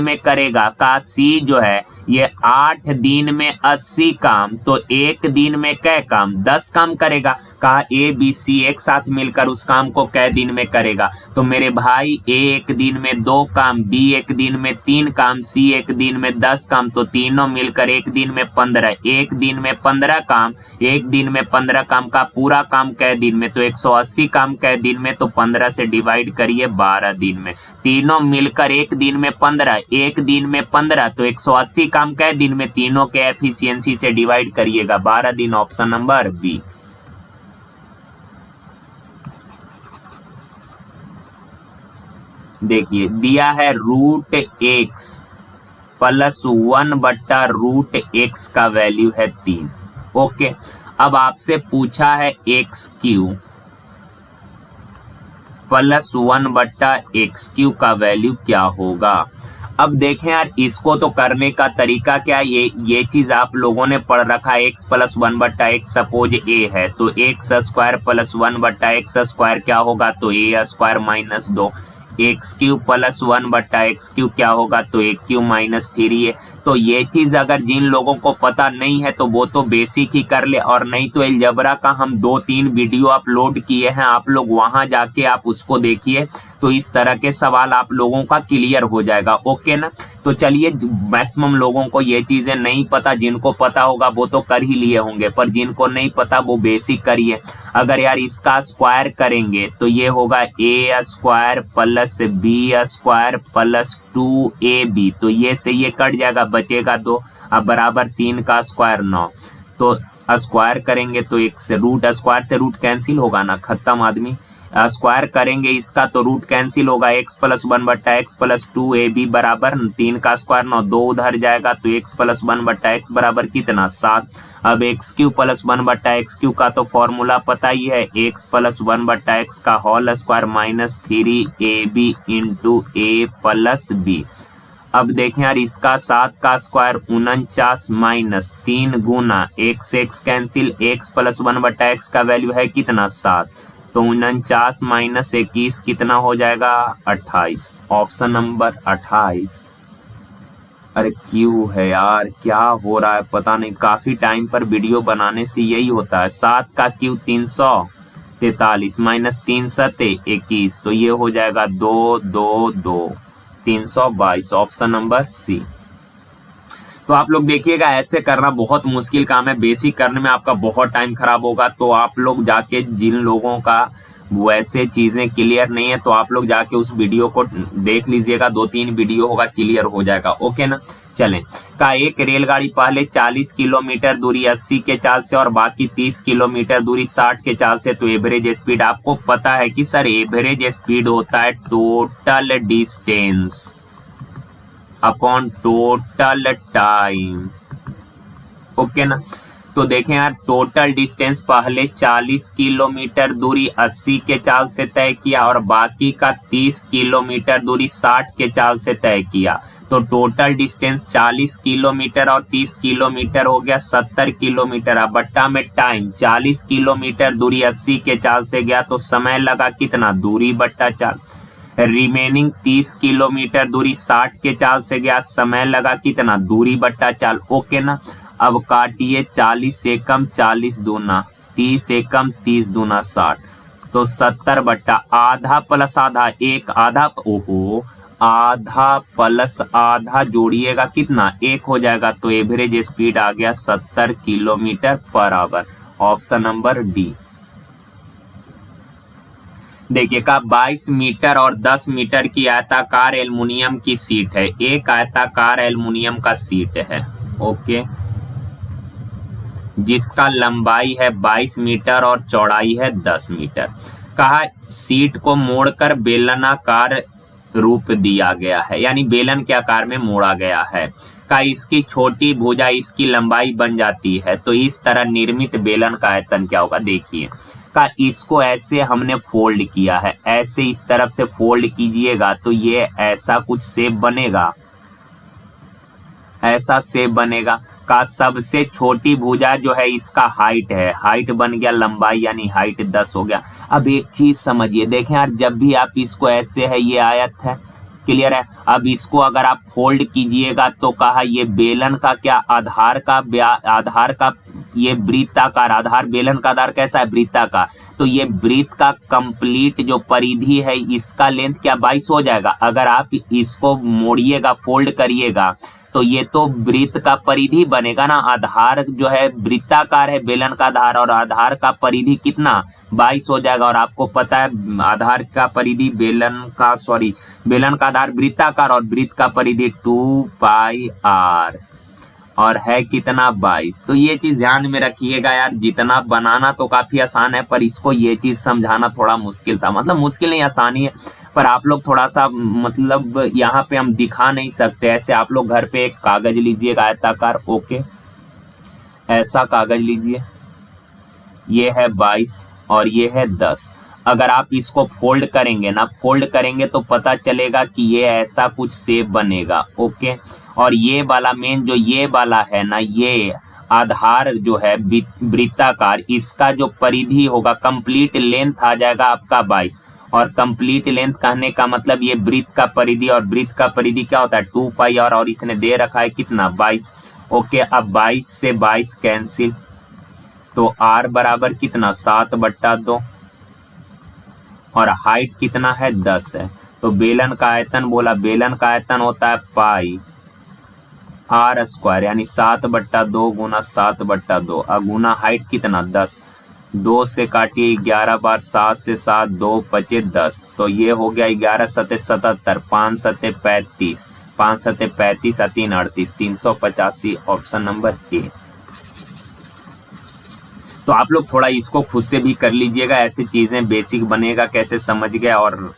में करेगा, का सी जो है ये 8 दिन में 80 काम तो एक दिन में कै काम, 10 काम करेगा। का कहा ए बी सी एक साथ मिलकर उस काम को कै दिन में करेगा। तो मेरे भाई ए एक दिन में 2 काम, बी एक दिन में 3 काम, सी एक दिन में 10 काम, तो तीनों मिलकर एक दिन में 15। एक दिन में 15 काम, एक दिन में 15 काम का पूरा काम कै दिन में, तो 180 काम कै दिन में, तो 15 से डिवाइड करिए 12 दिन में। तीनों मिलकर एक दिन में 15, एक दिन में 15, तो 180 काम कै दिन में, तीनों के एफिशिएंसी से डिवाइड करिएगा 12 दिन। Option number B. देखिए दिया है रूट एक्स प्लस 1/√x का वैल्यू है 3। ओके, अब आपसे पूछा है एक्स क्यू प्लस 1/x³ का वैल्यू क्या होगा। अब देखें यार, इसको तो करने का तरीका क्या है, ये चीज आप लोगों ने पढ़ रखा है। x plus 1/x suppose a है, तो x² प्लस 1/x² क्या होगा, तो a² minus 2। x³ plus 1/x³ क्या होगा, तो a³ माइनस 3 है। तो ये चीज अगर जिन लोगों को पता नहीं है तो वो तो बेसिक ही कर ले, और नहीं तो अलजेब्रा का हम 2-3 वीडियो अपलोड किए हैं, आप लोग वहां जाके आप उसको देखिए, तो इस तरह के सवाल आप लोगों का क्लियर हो जाएगा। ओके ना। तो चलिए, मैक्सिमम लोगों को ये चीजें नहीं पता, जिनको पता होगा वो तो कर ही लिए होंगे, पर जिनको नहीं पता वो बेसिक करिए। अगर यार इसका स्क्वायर करेंगे तो ये होगा a² plus b² plus 2ab, तो ये से ये कट जाएगा, बचेगा 2, अब बराबर 3 का स्क्वायर 9। तो स्क्वायर करेंगे तो एक से रूट, स्क्वायर से रूट कैंसिल होगा ना, खत्म आदमी। स्क्वायर करेंगे इसका तो रूट कैंसिल होगा, x plus 1/x plus 2ab बराबर 3 का स्क्वायर 9, 2 उधर जाएगा, तो x प्लस 1/x बराबर कितना, 7। अब x³ प्लस 1/x³ का तो फॉर्मूला पता ही है, x प्लस 1/x का whole square minus 3ab into a plus b। अब देखें यार, इसका 7 का स्क्वायर 49 माइनस 3 गुना x cancel, x plus 1/x का वैल्यू है कितना, 7, तो 49 माइनस 21 कितना हो जाएगा, 28। Option number 28। अरे क्यों है यार, क्या हो रहा है पता नहीं, काफी टाइम पर वीडियो बनाने से यही होता है। 7 का क्यू 343 माइनस 3 सते 21, तो ये हो जाएगा 2 2 2 322। Option number C. तो आप लोग देखिएगा, ऐसे करना बहुत मुश्किल काम है, बेसिक करने में आपका बहुत टाइम खराब होगा। तो आप लोग जाके, जिन लोगों का वैसे चीजें क्लियर नहीं है, तो आप लोग जाके उस वीडियो को देख लीजिएगा, 2-3 वीडियो होगा, क्लियर हो जाएगा। ओके ना। चलें, का एक रेलगाड़ी पहले 40 किलोमीटर दूरी 80 के चाल से और बाकी 30 किलोमीटर दूरी 60 के चाल से, तो एवरेज स्पीड आपको पता है कि सर एवरेज स्पीड होता है total distance upon total time. Okay ना। तो देखें यार, टोटल डिस्टेंस पहले 40 किलोमीटर दूरी 80 के चाल से तय किया और बाकी का 30 किलोमीटर दूरी 60 के चाल से तय किया, तो टोटल डिस्टेंस 40 किलोमीटर और 30 किलोमीटर हो गया 70 किलोमीटर। अब बट्टा में टाइम, 40 किलोमीटर दूरी 80 के चाल से गया तो समय लगा कितना, दूरी बट्टा चाल। रिमेनिंग 30 किलोमीटर दूरी 60 के चाल से गया, समय लगा कितना, दूरी बट्टा चाल। ओके ना। अब काटिए, 40 एकम 40 दूना 30 एकम 30 दूना 60, तो 70 बट्टा आधा प्लस आधा, एक आधा, ओहो, आधा प्लस आधा जोड़िएगा कितना, 1 हो जाएगा, तो एवरेज स्पीड आ गया 70 kilometre per hour. Option number D. देखिए का 22 मीटर और 10 मीटर की आयताकार एल्युमिनियम की सीट है, एक आयताकार एल्युमिनियम का सीट है। ओके, जिसका लंबाई है 22 मीटर और चौड़ाई है 10 मीटर। कहा सीट को मोड़कर बेलनाकार रूप दिया गया है, यानी बेलन के आकार में मोड़ा गया है। का इसकी छोटी भुजा इसकी लंबाई बन जाती है, तो इस तरह निर्मित बेलन का आयतन क्या होगा। देखिए का इसको ऐसे हमने फोल्ड किया है, ऐसे इस तरफ से फोल्ड कीजिएगा तो ये ऐसा कुछ शेप बनेगा, ऐसा शेप बनेगा। का सबसे छोटी भुजा जो है इसका हाइट है, हाइट बन गया लंबाई, यानी हाइट 10 हो गया। अब एक चीज समझिए, देखें यार, जब भी आप इसको ऐसे है, ये आयत है, क्लियर है। अब इसको अगर आप फोल्ड कीजिएगा तो कहा ये बेलन का क्या आधार का ये वृत्ताकार आधार, बेलन का आधार कैसा है, वृत्ताकार, तो ये वृत्त का कंप्लीट जो परिधि है इसका लेंथ क्या 22 हो जाएगा। अगर आप इसको मोड़िएगा, फोल्ड करिएगा, तो ये तो वृत्त का परिधि बनेगा ना। आधार जो है वृत्ताकार है बेलन का आधार, और आधार का परिधि कितना 22 हो जाएगा। और आपको पता है आधार का परिधि बेलन का आधार वृत्ताकार, और वृत्त का परिधि 2πr, और है कितना 22। तो ये चीज ध्यान में रखिएगा यार, जितना बनाना तो काफी आसान है, पर इसको ये चीज समझाना थोड़ा मुश्किल था। मतलब मुश्किल नहीं, आसानी है, पर आप लोग थोड़ा सा मतलब यहाँ पे हम दिखा नहीं सकते ऐसे। आप लोग घर पे एक कागज लीजिएगा आयताकार, ओके, ऐसा कागज लीजिए, ये है 22 और ये है 10। अगर आप इसको फोल्ड करेंगे ना, फोल्ड करेंगे तो पता चलेगा कि ये ऐसा कुछ शेप बनेगा, ओके। और ये वाला मेन जो ये वाला है ना, ये आधार जो है वृत्ताकार, इसका जो परिधि होगा कंप्लीट लेंथ आ जाएगा आपका 22। और कंप्लीट लेंथ कहने का मतलब ये वृत्त का परिधि, और वृत्त का परिधि क्या होता है 2πr, और इसने दे रखा है कितना 22, ओके। अब 22 से 22 कैंसिल, तो r बराबर कितना 7/2, और हाइट कितना है 10 है। तो बेलन का आयतन बोला, बेलन का आयतन होता है पाई r स्क्वायर, यानी 7/2 गुना 7/2, गुना हाइट कितना 10, 2 से काटिए 11 बार, 7 से 7, 2 बचे 10, तो ये हो गया 11 सते 77, 5 सते 35, 5 सते 35, 3 38, 385, ऑप्शन नंबर ए। तो आप लोग थोड़ा इसको खुद से भी कर लीजिएगा, ऐसी चीजें बेसिक बनेगा कैसे समझ गया, और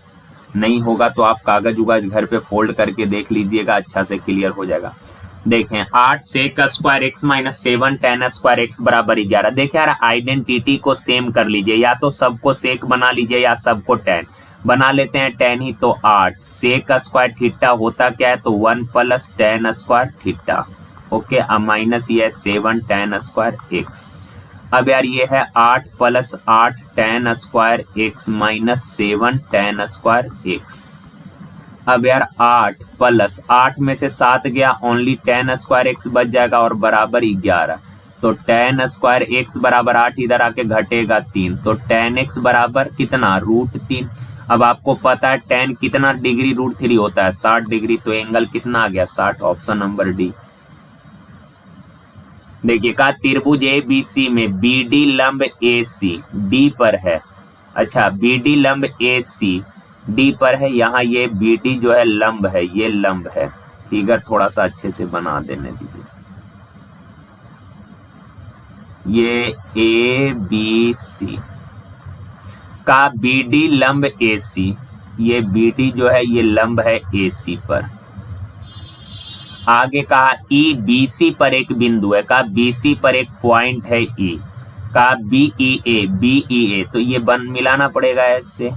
नहीं होगा तो आप कागज उगज घर पे फोल्ड करके देख लीजिएगा, अच्छा से क्लियर हो जाएगा। देखें 8 sec square X minus 7 tan square X बराबर 11। देखिए यार आइडेंटिटी को सेम कर लीजिए, या तो सबको सेक बना लीजिए या सबको tan बना लेते हैं। tan ही तो 8 सेक स्क्वायर थीटा होता क्या है, तो 1 plus tan square theta, okay. अब माइनस ये 7 tan स्क्वायर एक्स। अब यार ये है 8 plus 8 tan square X minus 7 tan square x. अब यार 8 प्लस 8 में से 7 गया, ओनली tan स्क्वायर एक्स बच जाएगा, और बराबर 11। तो tan स्क्वायर एक्स बराबर 8 इधर आके घटेगा 3, तो tan x बराबर कितना √3। अब आपको पता है tan कितना डिग्री √3 होता है 60 डिग्री, तो एंगल कितना आ गया 60, ऑप्शन नंबर डी। देखिए कहा त्रिभुज ABC में BD लंब AC D पर है, अच्छा BD लंब AC D पर है, यहाँ ये BD जो है लंब है, ये लंब है। फिगर थोड़ा सा अच्छे से बना देने दीजिए। ये ABC का BD लंब AC, ये BD जो है ये लंब है AC पर। आगे कहा EBC पर एक बिंदु है, कहा BC पर एक पॉइंट है E, कहा BEA, तो ये बन मिलाना पड़ेगा ऐसे,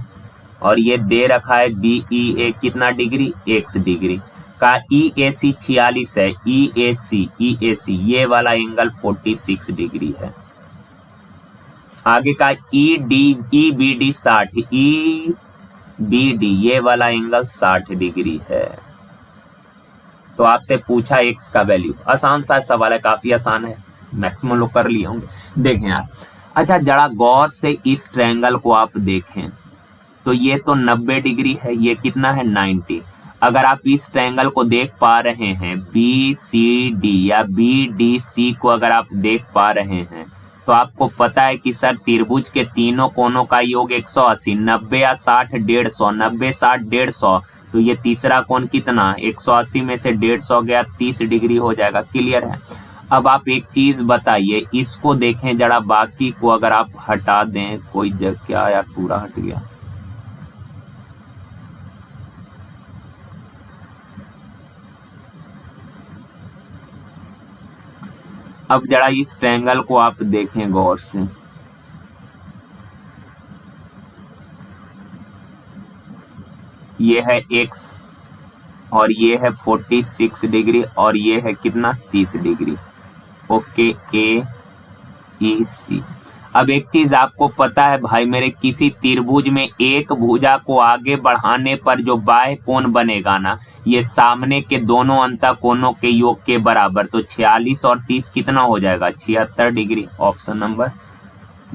और ये दे रखा है BEA कितना डिग्री x डिग्री, का EAC 46 है, EAC ये वाला एंगल 46 डिग्री है। आगे का EBD 60, EBD ये वाला एंगल 60 डिग्री है। तो आपसे पूछा x का वैल्यू, आसान सा सवाल है, काफी आसान है, मैक्सिमम लोग कर लिए होंगे। देखें यार, अच्छा जरा गौर से इस ट्रायंगल को आप देखें, तो ये तो 90 डिग्री है, ये कितना है 90। अगर आप इस ट्रायंगल को देख पा रहे हैं BCD या BDC को अगर आप देख पा रहे हैं, तो आपको पता है कि सर त्रिभुज के तीनों कोनों का योग 180, 90 या 60 150, 90 60 150, तो ये तीसरा कोण कितना 180 में से 150 गया, 30 डिग्री हो जाएगा। क्लियर है। अब आप एक चीज बताइए, इसको देखें जरा, बाकी को अगर आप हटा दें, कोई क्या यार पूरा हट गया, अब जरा इस ट्रायंगल को आप देखें गौर से, ये है x और ये है 46 डिग्री और ये है कितना 30 डिग्री, ओके AEC। अब एक चीज आपको पता है भाई मेरे, किसी त्रिभुज में एक भुजा को आगे बढ़ाने पर जो बाह्य कोण बनेगा ना, ये सामने के दोनों अंतःकोणों के योग के बराबर। तो 46 और 30 कितना हो जाएगा, 76 degree. Option number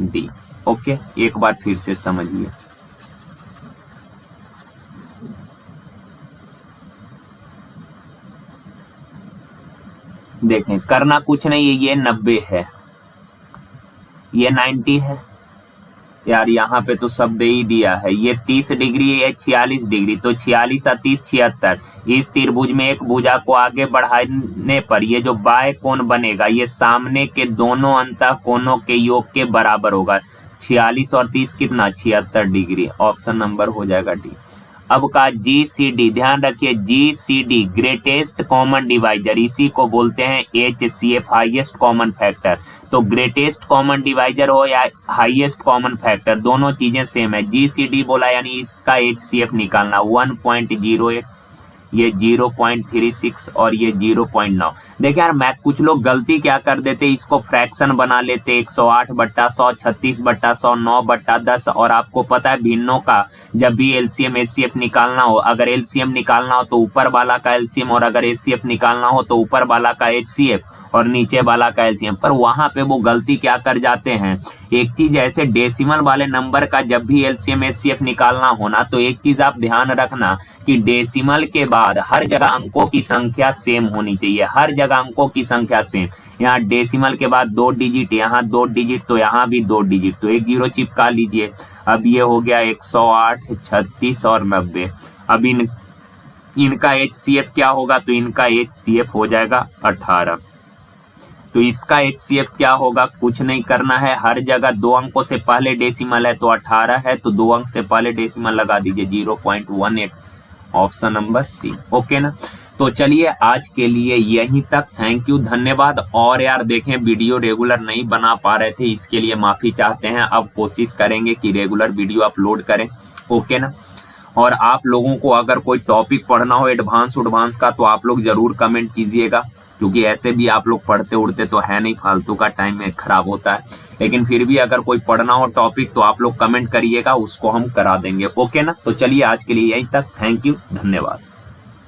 D. Okay, एक बार फिर से समझिए। देखें, करना कुछ नहीं है, ये 90 है, ये 90 है यार, यहाँ पे तो सब दे ही दिया है। ये 30 डिग्री है, 46 डिग्री, तो 46 और 30 76। इस त्रिभुज में एक भुजा को आगे बढ़ाने पर ये जो बाह्य कोण बनेगा, ये सामने के दोनों अंतःकोणों के योग के बराबर होगा। 46 और 30 कितना, 76 डिग्री। ऑप्शन नंबर हो जाएगा डी। अब का GCD, ध्यान रखिए GCD ग्रेटेस्ट कॉमन डिवाइजर, इसी को बोलते हैं HCF हाईएस्ट कॉमन फैक्टर। तो ग्रेटेस्ट कॉमन डिवाइजर हो या हाईएस्ट कॉमन फैक्टर, दोनों चीजें सेम है। GCD बोला यानी इसका HCF निकालना 1.08, ये 0.36 और ये 0.9। देखिए यार, मैं कुछ लोग गलती क्या कर देते, इसको फ्रैक्शन बना लेते, 108/100, 36/100, 9/10। और आपको पता है भिन्नों का जब भी LCM HCF निकालना हो, अगर LCM निकालना हो तो ऊपर वाला का LCM, और अगर HCF निकालना हो तो ऊपर वाला का HCF और नीचे वाला का LCM। पर वहां पे वो गलती क्या कर जाते हैं, एक चीज ऐसे डेसिमल वाले नंबर का जब भी LCM HCF निकालना होना, तो एक चीज आप ध्यान रखना कि डेसिमल के बाद हर जगह अंकों की संख्या सेम होनी चाहिए, हर जगह अंकों की संख्या सेम। यहाँ डेसिमल के बाद 2 डिजिट, यहाँ 2 डिजिट, तो यहाँ भी 2 डिजिट, तो एक 0 चिपका लीजिए। अब ये हो गया 108, 36 और 90। अब इनका HCF क्या होगा, तो इनका HCF हो जाएगा 18। तो इसका HCF क्या होगा, कुछ नहीं करना है, हर जगह 2 अंकों से पहले डेसिमल है, तो 18 है, तो 2 अंक से पहले डेसिमल लगा दीजिए 0.18। ऑप्शन नंबर सी। ओके ना। तो चलिए आज के लिए यहीं तक, थैंक यू, धन्यवाद। और यार देखें, वीडियो रेगुलर नहीं बना पा रहे थे, इसके लिए माफी चाहते हैं। अब कोशिश करेंगे कि रेगुलर वीडियो अपलोड करें। ओके ना। और आप लोगों को अगर कोई टॉपिक पढ़ना हो एडवांस का, तो आप लोग जरूर कमेंट कीजिएगा, क्योंकि ऐसे भी आप लोग पढ़ते उड़ते तो है नहीं, फालतू का टाइम में खराब होता है। लेकिन फिर भी अगर कोई पढ़ना हो टॉपिक तो आप लोग कमेंट करिएगा, उसको हम करा देंगे। ओके ना। तो चलिए आज के लिए यहीं तक, थैंक यू, धन्यवाद।